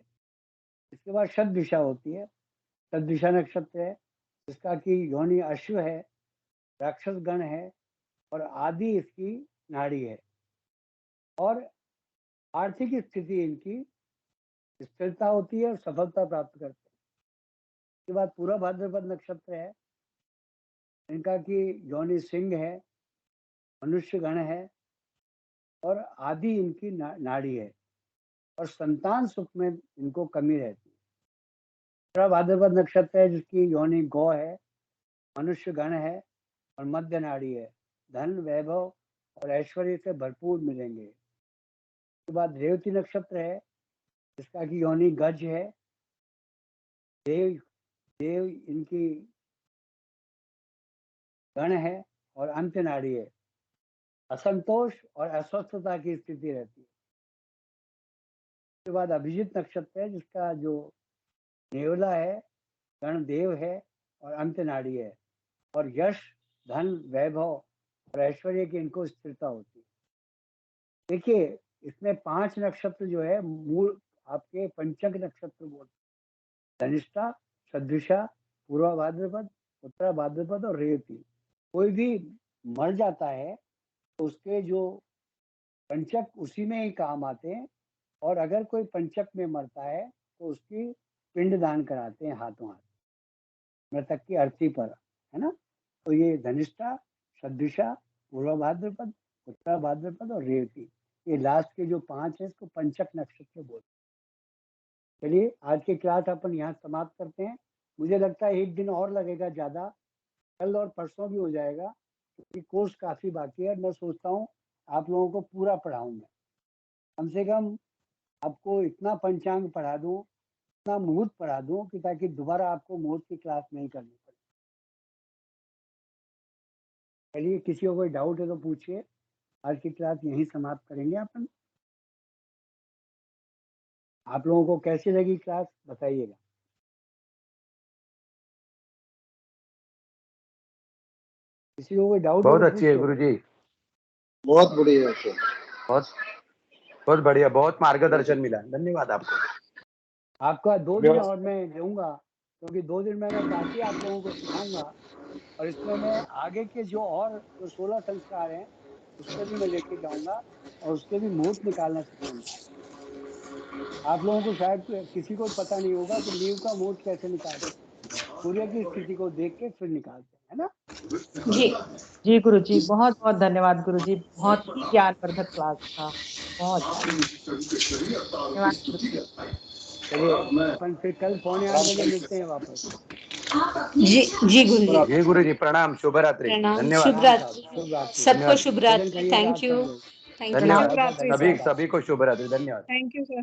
इसके बाद शतभिषा होती है। शतभिषा नक्षत्र है जिसका कि योनि अश्व है, राक्षस गण है और आदि इसकी नाड़ी है और आर्थिक स्थिति इनकी स्थिरता होती है और सफलता प्राप्त करते हैं। इसके बाद पूरा भाद्रपद नक्षत्र है, इनका कि योनि सिंह है, मनुष्य गण है और आदि इनकी नाड़ी है और संतान सुख में इनको कमी रहती है। पूरा भाद्रपद नक्षत्र है जिसकी योनि गौ है, मनुष्य गण है और मध्य नाड़ी है। धन, वैभव और ऐश्वर्य से भरपूर मिलेंगे। उसके बाद रेवती नक्षत्र है जिसका कि योनि गज है, देव इनकी गण है और अंत्य नाड़ी है। असंतोष और अस्वस्थता की स्थिति रहती है। उसके बाद अभिजीत नक्षत्र है जिसका जो नेवला है, गण देव है और अंत्य नाड़ी है और यश, धन, वैभव और ऐश्वर्य की इनको स्थिरता होती है। देखिए इसमें 5 नक्षत्र जो है मूल आपके पंचक नक्षत्र बोलते हैं। धनिष्ठा, शतभिषा, पूर्वा भाद्रपद, उत्तरा भाद्रपद और रेवती। कोई भी मर जाता है तो उसके जो पंचक उसी में ही काम आते हैं और अगर कोई पंचक में मरता है तो उसकी पिंड दान कराते हैं हाथों हाथ, मृतक की अर्थी पर, है ना। तो ये धनिष्ठा, शतभिषा, पूर्वा भाद्रपद, उत्तरा भाद्रपद और रेवती, ये लास्ट के जो 5 है इसको पंचक नक्षत्र बोलते हैं। चलिए आज की क्लास अपन यहाँ समाप्त करते हैं। मुझे लगता है 1 दिन और लगेगा ज़्यादा, कल और परसों भी हो जाएगा, क्योंकि कोर्स काफ़ी बाकी है। मैं सोचता हूँ आप लोगों को पूरा पढ़ाऊँगा। कम से कम आपको इतना पंचांग पढ़ा दूँ, इतना मुहूर्त पढ़ा दूँ कि ताकि दोबारा आपको मुहूर्त की क्लास नहीं करनी पड़े। चलिए, किसी को कोई डाउट है तो पूछिए। आज की क्लास यहीं समाप्त करेंगे अपन। आप लोगों को कैसी लगी क्लास बताइएगा। किसी को कोई डाउट बहुत अच्छी है गुरुजी, बहुत बढ़िया है सर। बहुत बहुत बढ़िया, बहुत मार्गदर्शन मिला, धन्यवाद आपको। आपका 2 दिन और मैं लूंगा, क्योंकि 2 दिन में मैं काफी आप लोगों को सिखाऊंगा, और इसमें मैं आगे के जो 16 संस्कार हैं उसके भी मैं लेके जाऊंगा और उसके भी मुहूर्त निकालना सिखाऊंगा। आप लोगों को शायद किसी को पता नहीं होगा कि नींव का मुहूर्त कैसे निकालते हैं। सूर्य की स्थिति को देख के फिर निकालते हैं, है ना? जी जी गुरुजी, बहुत बहुत धन्यवाद गुरुजी, बहुत ही ज्ञानवर्धक क्लास था, बहुत धन्यवाद गुरुजी। चलिए, अपन फिर कल 7:45 बजे मिलते हैं वापस। जी गुरुजी, जय गुरुजी, प्रणाम, शुभ रात्रि, प्रणाम, धन्यवाद, शुभ रात्रि, शुभ रात्रि। सबको धन्यवाद। शुभ भोजन रात्रि। करिएगा आप थैंक यू, सब लोग। Thank you. धन्यवाद, शुभ रात्रि सभी सर। सभी को शुभ रात्रि, धन्यवाद। Thank you sir.